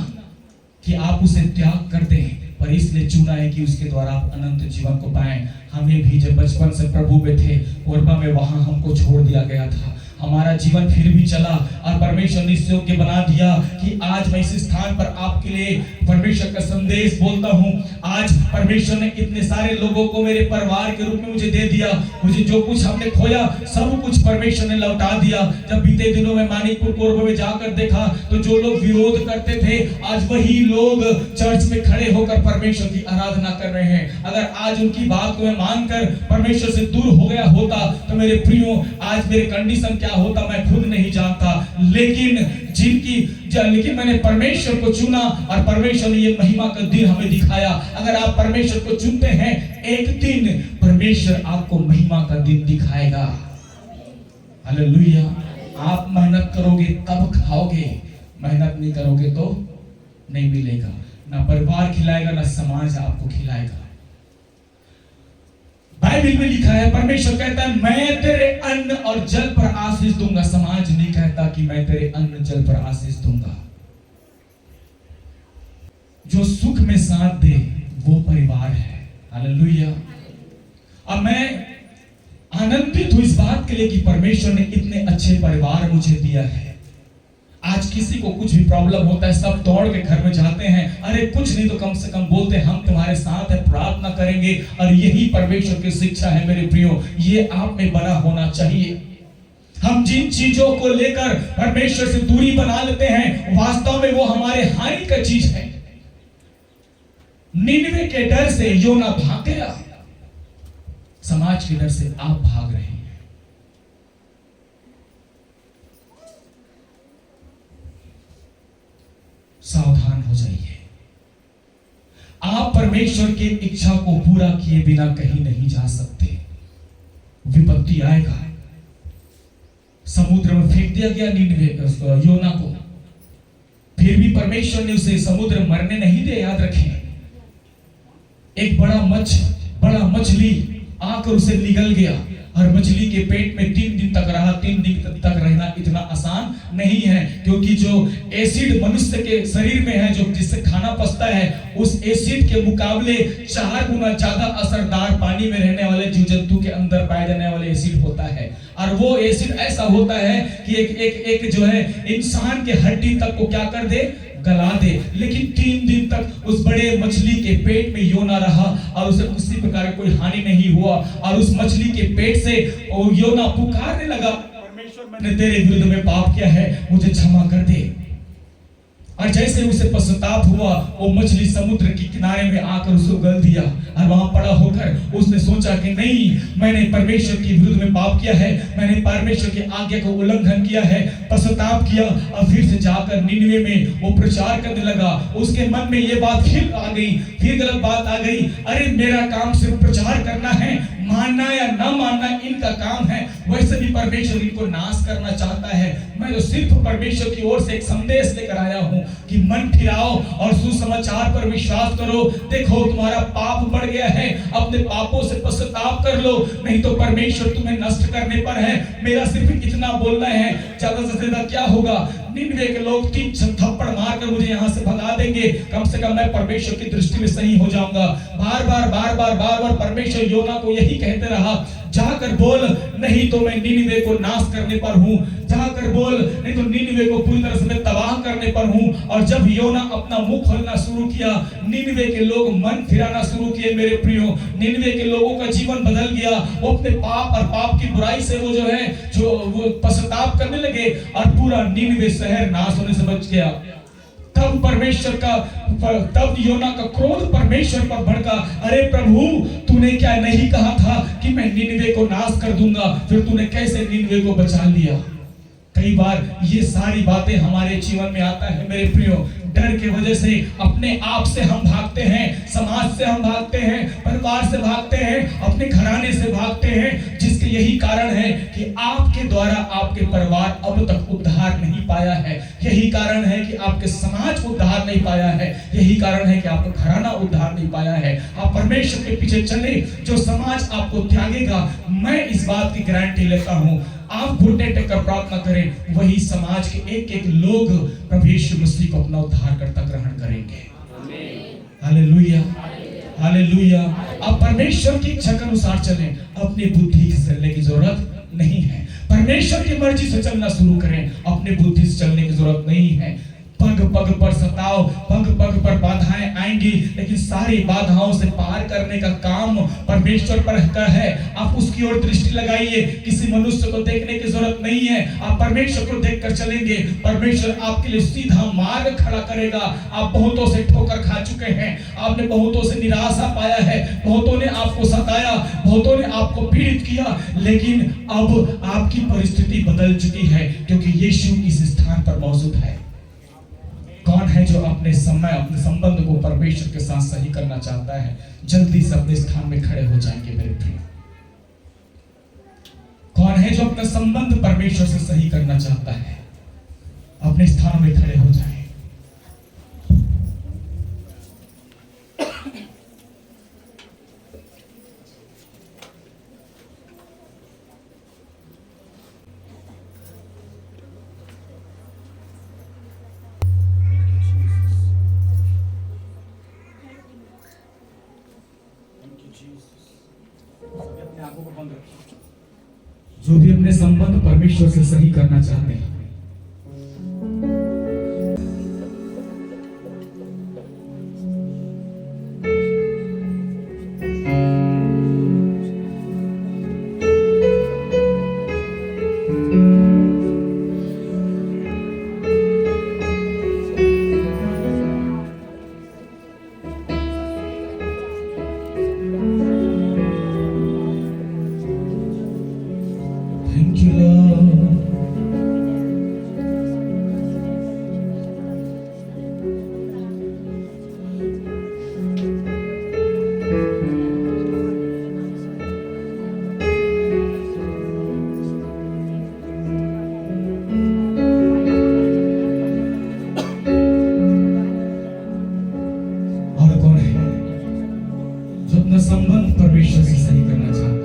कि आप उसे त्याग कर दें, पर इसलिए चुना है कि उसके द्वारा आप अनंत जीवन को पाएं। हमें भी जब बचपन से प्रभु में थे, कोरबा में, वहां हमको छोड़ दिया गया था, हमारा जीवन फिर भी चला, और परमेश्वर ने इस योग्य बना दिया कि आज मैं इस स्थान पर आपके लिए परमेश्वर का संदेश बोलता हूं। आज परमेश्वर ने इतने सारे लोगों को मेरे परिवार के रूप में मुझे दे दिया। मुझे जो कुछ हमने खोया सब कुछ परमेश्वर ने लौटा दिया। जब बीते दिनों में मानिकपुर कोरबा में जाकर देखा तो जो लोग विरोध करते थे, आज वही लोग चर्च में खड़े होकर परमेश्वर की आराधना कर रहे हैं। अगर आज उनकी बात को मैं मानकर परमेश्वर से दूर हो गया होता तो मेरे प्रियो, आज मेरे कंडीशन क्या होता मैं खुद नहीं जानता। लेकिन मैंने परमेश्वर को चुना, और परमेश्वर ने ये महिमा का दिन हमें दिखाया। अगर आप परमेश्वर को चुनते हैं, एक दिन परमेश्वर आपको महिमा का दिन दिखाएगा। हालेलुया। आप मेहनत करोगे तब खाओगे, मेहनत नहीं करोगे तो नहीं मिलेगा। ना परिवार खिलाएगा, ना समाज आपको खिलाएगा। बाइबल में लिखा है, परमेश्वर कहता है मैं तेरे अन्न और जल पर आशीष दूंगा। समाज नहीं कहता कि मैं तेरे अन्न जल पर आशीष दूंगा। जो सुख में साथ दे वो परिवार है। हालेलुया। अब मैं आनंदित हूं इस बात के लिए कि परमेश्वर ने इतने अच्छे परिवार मुझे दिया है। आज किसी को कुछ भी प्रॉब्लम होता है, सब दौड़ के घर में जाते हैं, अरे कुछ नहीं तो कम से कम बोलते हम तुम्हारे साथ है, प्रार्थना करेंगे। और यही परमेश्वर की शिक्षा है मेरे प्रियो, ये आप में बना होना चाहिए। हम जिन चीजों को लेकर परमेश्वर से दूरी बना लेते हैं, वास्तव में वो हमारे हानि का चीज है। निन्वे के डर से योना भाग गया, समाज के डर से आप भाग रहे हैं। सावधान हो जाइए। आप परमेश्वर की इच्छा को पूरा किए बिना कहीं नहीं जा सकते। विपत्ति आएगा। समुद्र में फेंक दिया गया निन्वे योना को, फिर भी परमेश्वर ने उसे समुद्र मरने नहीं दिया। याद रखें, एक बड़ा मछली आकर उसे निगल गया, और मछली के पेट में 3 दिन तक रहा। 3 दिन तक रहना इतना आसान नहीं है, क्योंकि जो एसिड मनुष्य के शरीर में है, जो जिससे खाना पचता है, उस एसिड के मुकाबले 4 गुना ज्यादा असरदार पानी में रहने वाले जीव जंतु के अंदर पाए जाने वाले एसिड होता है। और वो एसिड ऐसा होता है कि एक जो है इंसान के हड्डी तक को क्या कर दे, गला दे। लेकिन 3 दिन तक उस बड़े मछली के पेट में योना रहा और उसे किसी प्रकार कोई हानि नहीं हुआ। और उस मछली के पेट से योना पुकारने लगा, परमेश्वर मैंने तेरे विरुद्ध में पाप किया है, मुझे क्षमा कर दे। और जैसे उसे पश्चाताप हुआ, वो मछली समुद्र के किनारे में आकर उसको गल दिया। और वहां पड़ा होकर उसने सोचा कि नहीं, मैंने परमेश्वर के विरुद्ध में पाप किया है, मैंने परमेश्वर की आज्ञा को उल्लंघन किया है। पश्चाताप किया और फिर से जाकर निनवे में वो प्रचार करने लगा। उसके मन में ये बात फिर आ गई, फिर गलत बात आ गई, अरे मेरा काम सिर्फ प्रचार करना है, मानना या ना मानना इनका काम है। वैसे भी परमेश्वर इनको नाश करना चाहता है। मैं तो सिर्फ परमेश्वर की ओर से एक संदेश लेकर आया हूं कि मन फिराओ और सुसमाचार पर विश्वास करो। देखो तुम्हारा पाप बढ़ गया है, अपने पापों से पश्चाताप कर लो, नहीं तो परमेश्वर तुम्हें नष्ट करने पर है। मेरा सिर्फ इतना बोलना है, ज्यादा से ज्यादा क्या होगा, निनवे के लोग 3 थप्पड़ मारकर मुझे यहाँ से भगा देंगे, कम से कम मैं परमेश्वर की दृष्टि में सही हो जाऊंगा। बार बार परमेश्वर योना को यही कहते रहा, जाकर बोल, नहीं तो मैं निनवे को नाश करने पर हूँ, जाकर बोल, नहीं तो निनवे को पूरी तरह से मैं तबाह करने पर हूँ। और जब योना अपना मुंह खोलना शुरू किया, निनवे के लोग मन फिराना शुरू किए। मेरे प्रियो, निनवे के लोगों का जीवन बदल गया। वो अपने पाप और पाप की बुराई से वो जो है वो पश्चाताप करने लगे और पूरा निनवे शहर नाश होने से बच गया। तब परमेश्वर का तब योना का क्रोध परमेश्वर पर भड़का, अरे प्रभु, तूने क्या नहीं कहा था कि मैं निनवे को नाश कर दूंगा, फिर तूने कैसे निनवे को बचा लिया। कई बार ये सारी बातें हमारे जीवन में आता है मेरे प्रियो। डर के वजह से अपने आप से हम भागते हैं, समाज से हम भागते हैं, परिवार से भागते हैं, अपने घराने से भागते हैं, जिसके यही कारण है कि आपके द्वारा आपके परिवार अब तक उद्धार नहीं पाया है। यही कारण है कि आपके समाज उद्धार नहीं पाया है। यही कारण है कि आपका घराना उद्धार नहीं पाया है। आप परमेश्वर के पीछे चले, जो समाज आपको त्यागेगा, मैं इस बात की गारंटी लेता हूं, आप घुटने टेककर प्रार्थना करें, वही समाज के एक लोग प्रभु यीशु मसीह को अपना उद्धारकर्ता ग्रहण करेंगे। Hallelujah, hallelujah. आप परमेश्वर की इच्छा के अनुसार चलें, अपनी बुद्धि से चलने की जरूरत नहीं है। परमेश्वर की मर्जी से चलना शुरू करें, अपने बुद्धि से चलने की जरूरत नहीं है। पग पग पर सताओ, पग पग पर बाधाएं आएंगी, लेकिन सारी बाधाओं से पार करने का काम परमेश्वर पर है। आप उसकी ओर दृष्टि लगाइए, किसी मनुष्य को देखने की जरूरत नहीं है। आप परमेश्वर को देखकर चलेंगे, परमेश्वर आपके लिए सीधा मार्ग खड़ा करेगा। आप बहुतों से ठोकर खा चुके हैं, आपने बहुतों से निराशा पाया है, बहुतों ने आपको सताया, बहुतों ने आपको पीड़ित किया, लेकिन अब आपकी परिस्थिति बदल चुकी है, क्योंकि यीशु इस स्थान पर मौजूद है। कौन है जो अपने संबंध को परमेश्वर के साथ सही करना चाहता है? जल्दी से अपने स्थान में खड़े हो जाएंगे मेरे प्रिय। कौन है जो अपना संबंध परमेश्वर से सही करना चाहता है? अपने स्थान में खड़े हो जाएं। जो भी अपने संबंध परमेश्वर से सही करना चाहते हैं, thank you Lord। और कौन है जो अपना संबंध परमेश्वर से सही करना चाहता है?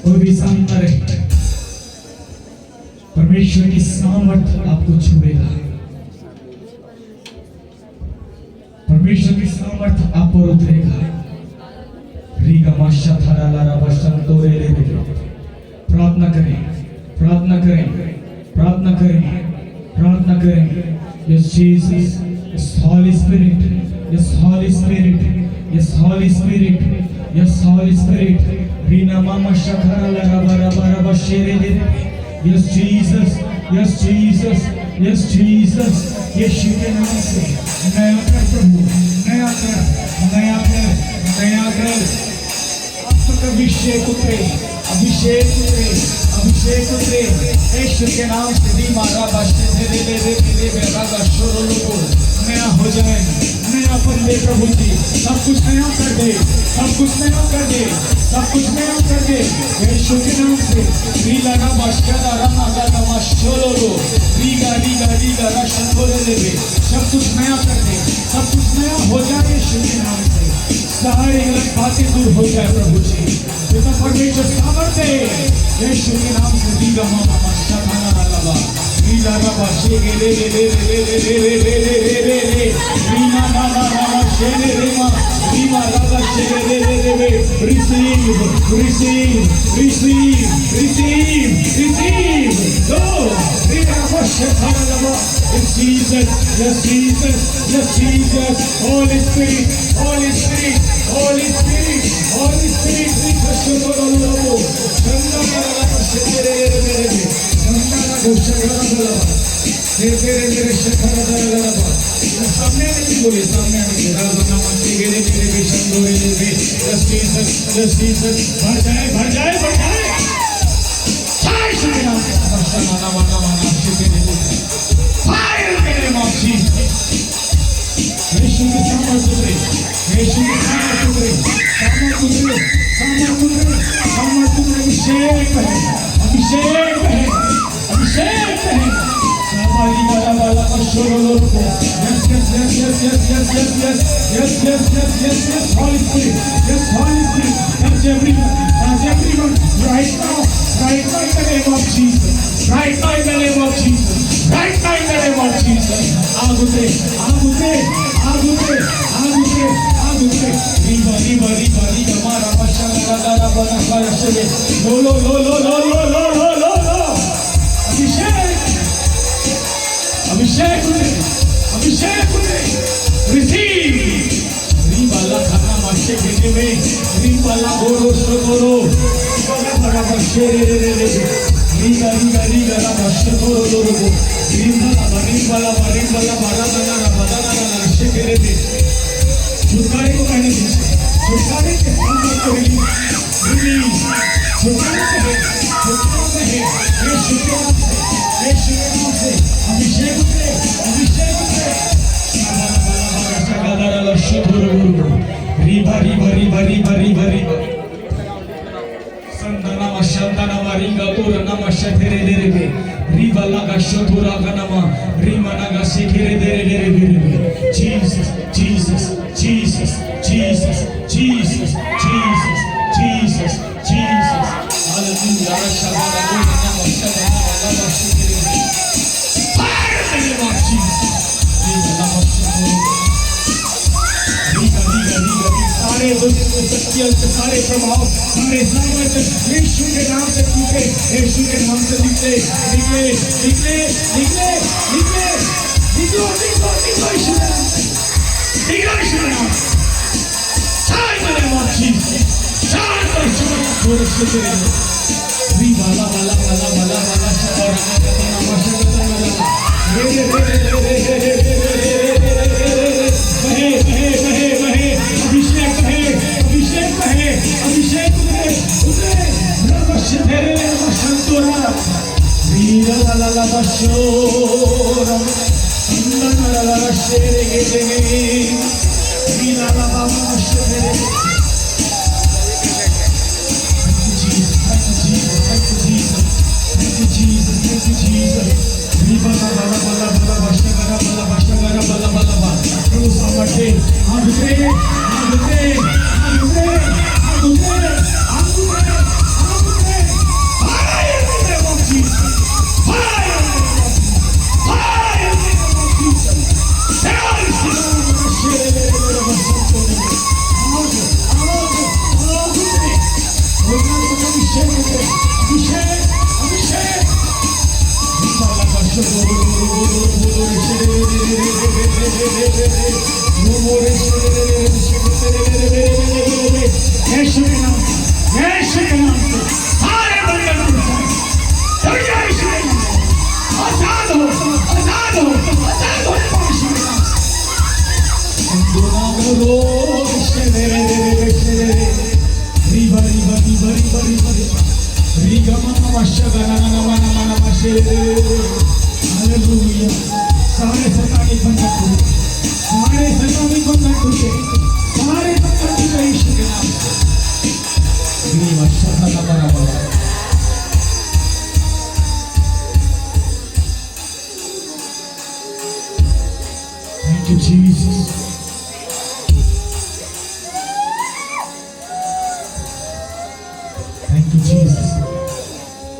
कोई भी सामना रहे, परमेश्वर की सामर्थ आपको छुएगा, परमेश्वर की सामर्थ आप पर उतरेगा। रीगा माशा थारा लारा बशन तोरे ले ले। प्रार्थना करें, प्रार्थना करें, प्रार्थना करें, प्रार्थना करें। Yes Jesus, yes holy spirit, yes holy spirit, yes holy spirit, yes holy spirit. रीना मामा शखरा लारा बारा बारा बशेरे ले ले। Yes Jesus, yes Jesus, yes Jesus. यीशु के नाम से नया कर प्रभु, नया कर, नया कर, नया कर। आपका अभिषेक उतरे, अभिषेक उतरे, अभिषेक उतरे। यीशु के नाम से दी मारा बाशे दे दे दे दे दे बेरा बाशोरो लोगो नया हो जाए, नया बन दे प्रभु जी। सब कुछ नया कर दे, सब कुछ नया कर दे, सब कुछ नया कर दे। यीशु के नाम से रीला ना बाशा दारा मागा ना बाशोरो लो रीगा रीगा रीगा राशंगोरे देवे। सब कुछ नया कर दे, सब कुछ नया हो जाए यीशु के नाम से। सारी गलत बातें दूर हो जाए प्रभु जी। पिता परमेश्वर सामर्थ्य यीशु के नाम से दीगा मामा माशा खाना लगा रीला ना बाशे गे ले ले ले ले ले ले ले ले ले ले ले ले रीना ना ना ना शेरे रे मा रीमा लगा शेरे ले ले ले ले। Receive, receive, receive, receive, receive. दो रीना बाशे खाना लगा। Yes Jesus, yes Jesus, yes Jesus. Holy Spirit, Holy Spirit, Holy Spirit, Holy Spirit. Rikashoro lolo chanda lala shekere mere mere chanda lala shekara lala shekere mere shekara lala। सामने नहीं बोले, सामने नहीं राजना मस्ती गेले मेरे भी शंदोरे ले। Yes Jesus, yes Jesus। भर जाए, भर जाए, भर जाए। जय श्री राम। वर्षा नाना वाना वाना शक्ति दे। Fire in the name of Jesus। यीशु की सामर्थ उतरे, यीशु की सामर्थ उतरे, सामर्थ उतरे, सामर्थ उतरे, सामर्थ उतरे। अभिषेक है, अभिषेक है, अभिषेक है। सामारी वाला वाला मशोरो लोगो। Yes, yes, yes, yes, yes, yes, yes, yes, yes, yes, yes, yes, yes, Holy Spirit, yes, Holy Spirit. Touch everyone, right now in the name of Jesus, right now in the name of Jesus, right now in the name of Jesus। आगुते, आगुते, आगुते, आगुते, आगुते। Rewa Rewa Rewa Rewa मारा बच्चा लगा लगा बना बना चले। लो लो लो लो लो लो लो लो लो लो। अभिषेक, अभिषेक उतरे, अभिषेक उतरे। Receive. Rewa ला खाना माशे गिने में रीवा ला बोरो शोरो बड़ा बड़ा बच्चे रे रे रे रे। रीगा रीगा रीगा ला बच्चे बोरो लोरो रीवा ला बारा बना ला बना ला शक्ति दे। छुटकारे को कहने दीजिए, छुटकारे के सामने को रिलीज, छुटकारे के है यीशु के नाम से, यीशु के नाम से। अभिषेक उतरे, अभिषेक उतरे। सागादारा ला शोरो रीवा रीवा रीवा रीवा रीवा रीवा। संदना मशंदना मारिंगा तोरा नमा शथेरे देरे बे रीवा लगा शोधुरा गनमा रीमा नगा शिखरे देरे देरे देरे। Jesus, Jesus, Jesus, Jesus, Jesus, Jesus, Jesus, Jesus। Hallelujah। Rashagana tोरा नमा शथेरे लगा शिखरे। Fire in the name of Jesus। Rewa नमा शथेरे सारे सारे प्रभाव, सारे सामर्थ यीशु के नाम से टूटे, यीशु के नाम से निकले, निकले, निकले, निकले, निकले, निकलो, निकलो, निकलो यीशु के नाम से, निकलो यीशु के नाम से। Shine the name of Jesus, shine the name of Jesus। री बाला बाला बाला बाला बाला शबर नाम शबर रे रे रे रे रे रे बहे बहे बहे बहे। अभिषेक बहे, अभिषेक बहे, अभिषेक उतरे, उतरे। रमश तेरे रमशंतोरा रीला ला ला ला बशोरा संदन ला ला शेरे गे गे रीला ला ला बशोरे। यीशु के नाम से, यीशु के नाम से सारे बंधन टूट जाए। टूट जाए यीशु के नाम से। आजाद हो, आजाद हो, आजाद हो यीशु के नाम से। संदूना बोलो शेरे रिबा रिबा रिबा रिबा रिबा रिगा मना मशगना ना मना मना मशेरे। हालेलुया। सारे सतानिक बंधन टूटे, सारे सतानिक बंधन टूटे, सारे बंधन टूटे यीशु के नाम से। रिबा शगना बराबर। Thank you, Jesus. Thank you, Jesus.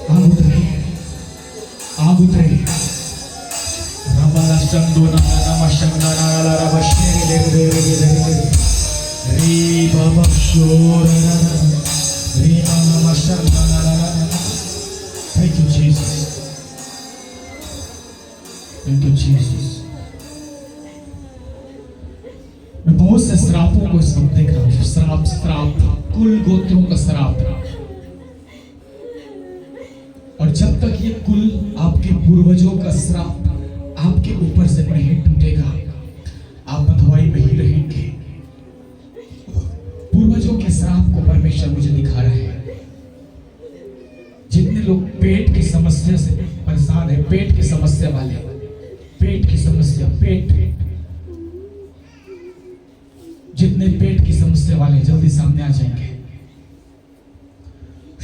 आग उतरे, आग उतरे। रबाला संदोना नामा शंगना नाला रबा शेरे ले रे रे रे रे री बाबा शोर री नामा शंगना नाला। Thank you, Jesus. Thank you, Jesus. मैं बहुत से श्रापों को इस वक्त देख रहा हूँ। श्राप, श्राप, कुल गोत्रों का श्राप। और जब तक ये कुल आपके पूर्वजों का श्राप आपके ऊपर से नहीं टूटेगा, आप बंधुआई में ही रहेंगे। पूर्वजों के श्राप को परमेश्वर मुझे दिखा रहा है। जितने लोग पेट की समस्या से परेशान है, पेट की समस्या वाले, पेट की समस्या, पेट, जितने पेट की समस्या वाले जल्दी सामने आ जाएंगे।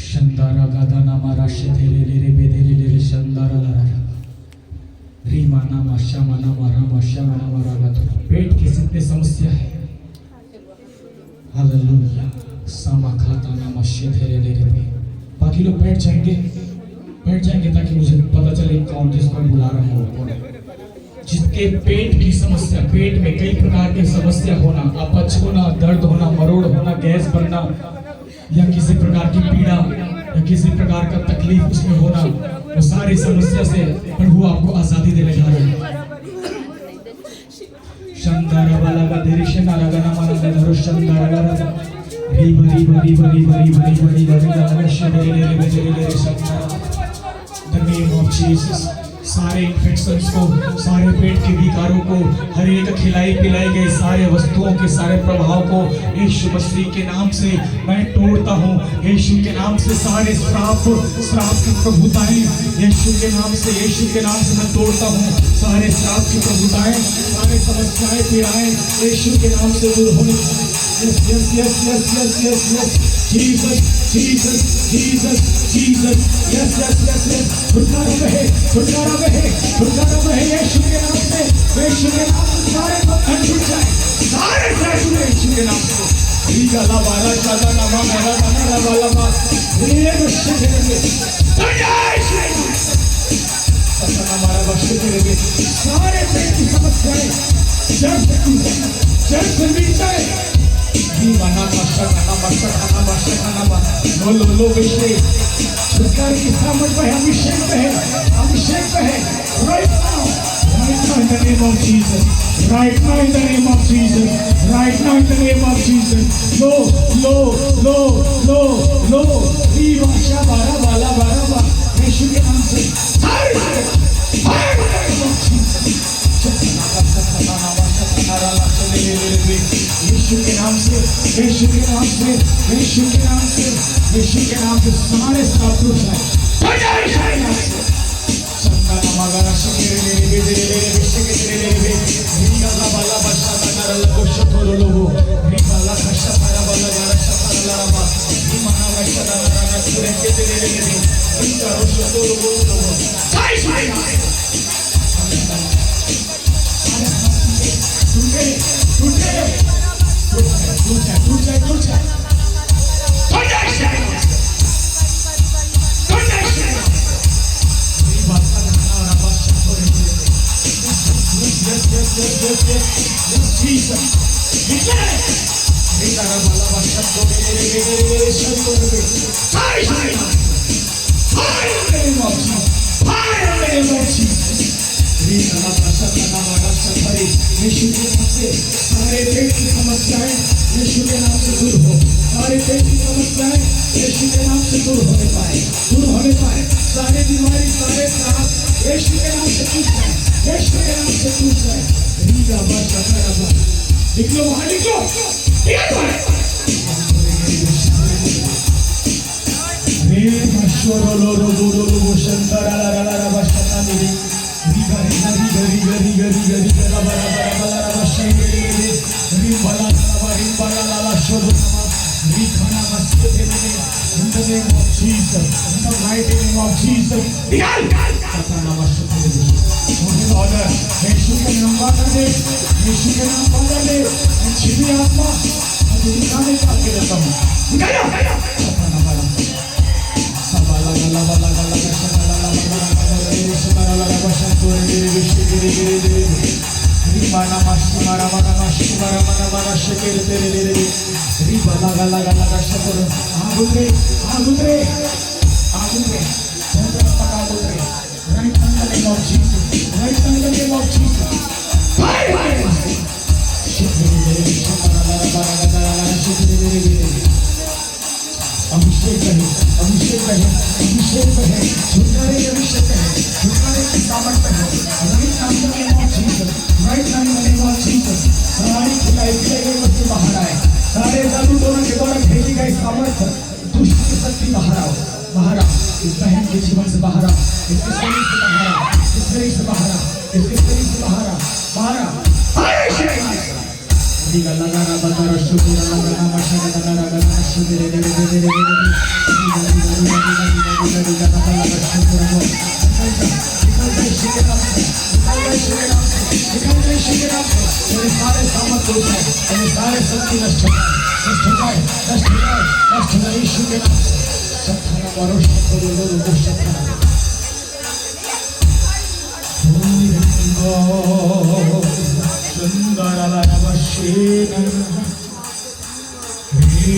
शंदारा गादा नामा राशे धेरे ले रे बे धेरे ले रे शंदारा ला रा रीमा नामा श्यामा नामा रामा श्यामा नामा रागा। तो पेट की जितने समस्या है, हालेलुया। सामा खाता नामा शे धेरे ले रे बे। बाकी लोग बैठ जाएंगे ताकि मुझे पता चले कौन जिसको मैं बुला रहा हूँ कौन है। जिसके पेट की समस्या, पेट में कई प्रकार की समस्या होना, अपच होना, दर्द होना, मरोड़ होना, गैस बनना, या किसी प्रकार की पीड़ा या किसी प्रकार का तकलीफ उसमें होना, वो सारी समस्या से प्रभु आपको आजादी देने जा रहे हैं। शंदारा वाला का देरी शंदारा का नाम आना धरो शंदारा का री बरी बरी बरी बरी बरी बरी बरी बरी शंदारे ले ले ले शंदारा। The name of Jesus. सारे इन्फेक्शंस को, सारे पेट के विकारों को, हर एक खिलाई पिलाई गई सारे वस्तुओं के सारे प्रभाव को यीशु मसीह के नाम से मैं तोड़ता हूँ। यीशु के नाम से सारे श्राप की प्रभुताएं यीशु के नाम से मैं तोड़ता हूँ। सारे श्राप की प्रभुताएं, सारे समस्याएं, पीड़ाएं यीशु के नाम से दूर होने। Yes yes yes yes yes yes yes Jesus Jesus Jesus Jesus yes yes yes yes. छुटकारा बहे, छुटकारा बहे, छुटकारा बहे यीशु के नाम से। यीशु के नाम से सारे बंधन टूट जाए, सारे यीशु के नाम से। रीगा ला बाला चादा नामा मेरा नामा ला बाला बा रे बच्चे तेरे सतना हमारा बच्चे तेरे सारे पेट की समस्याएं जड़ से मिट जाए। दीवाना माशा लो लो लो विषय छुटकारे की समझ में अभिषेक पे है right now in the name of Jesus, right now in the name of Jesus, right now in the name of Jesus. लो दीवा शाबारा बाला बारा बा यीशु के नाम से यीशु के नाम से, यीशु के नाम से, यीशु के नाम से, यीशु के नाम से सारे श्राप टूट जाए। संगना मगरा शकेरे ले ले ले शकेरे ले ले निगाला बाला बशा नरल को शतोरो लोगो निगाला खशा para बाला बारा शतरा लामा निमाना वशा नरना तुरे के ले ले ले निगालो शतोरो लोगो साई श्री नाम प्रसन्न नाम रक्षक हरि यीशु के नाम से सारे पेट की समस्याएं यीशु के नाम से दूर हो सारे पेट की समस्याएं यीशु के नाम से दूर होने पाए सारे बीमारी सारे श्राप यीशु के नाम से टूट जाए यीशु के नाम से टूट जाए रीगा बाशा कराबा निकलो बाहर निकलो रे मशोरो लो रो रो रो रो शंकरा ला ला ला बाशा निरी रीगा रीगा रीगा रीगा रीगा रीगा ला बरा बरा बरा बाशा निरी री बला ला ला शोरो नामा री खाना मस्ते निरी in the name of Jesus in the mighty name of Jesus निकाल पता नाम शब्द मुझे ऑर्डर यीशु के नाम पर दे यीशु के नाम पर दे छिपी आत्मा मुझे निकालने का के देता हूं निकालो पता नाम वाला सबला गला गला गला सबला गला गला सबला गला बशन को रे विश्व रे रे री माना मास्ती मारा माना मास्ती मारा माना माना शकेर तेरे रे री बला गला गला शकर आगुरे चंद्र पका गुरे right in the name of Jesus right in the name of Jesus fire शकेर रे शमारा ला बारा गला ला शकेर रे अभिषेक है छुटकारे के अभिषेक है छुटकारे की सामर्थ्य है right in the name of Jesus right in the name of Jesus सारी खिलाई गई वस्तु बाहर आए सारे जादू टोना के द्वारा भेजी गई सामर्थ्य दुष्ट की शक्ति बाहर आओ इस बहन के जीवन से बाहर आओ इसके शरीर से बाहर आओ इस शरीर से बाहर आओ इसके शरीर से बाहर आओ दिगा लगा ना बंदर शुक्र लगा ना मशा लगा ना लगा शुक्र रे रे रे रे रे सारे सामर्थ सारे शक्ति नष्ट हो जाए यीशु के नाम से सत्थाना वरोष करो लो सत्थाना सुंदर लावशेन हे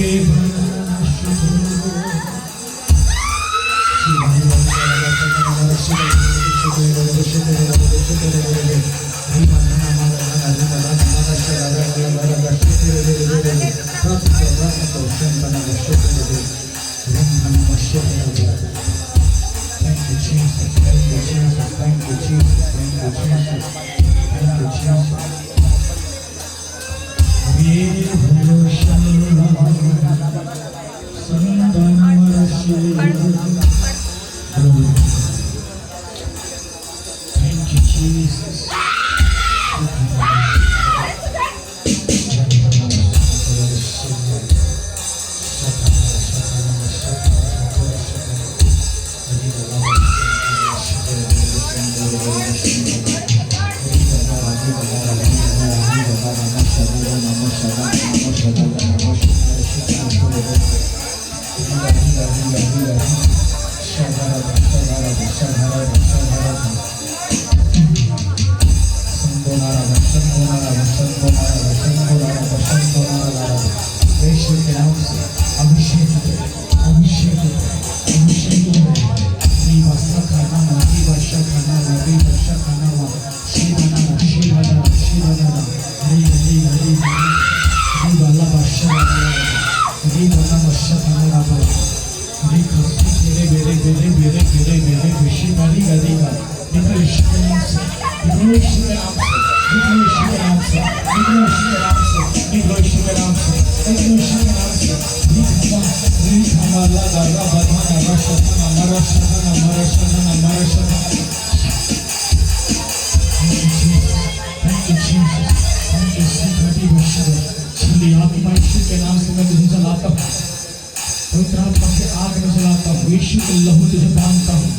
यीशु के लहू तुझे बांधता हूँ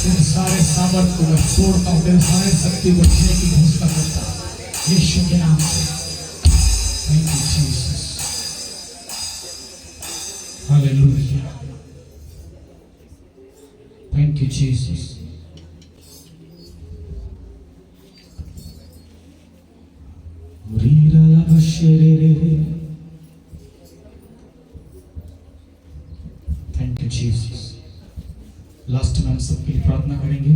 तेरे सारे सामर्थ को मैं तोड़ता हूँ तेरे सारे शक्ति को छीने की घोषणा करता हूँ यीशु के नाम से thank you Jesus hallelujah thank you Jesus रीरा ला बशरे रे थैंक यू जीसस लास्ट में हम सबके लिए प्रार्थना करेंगे।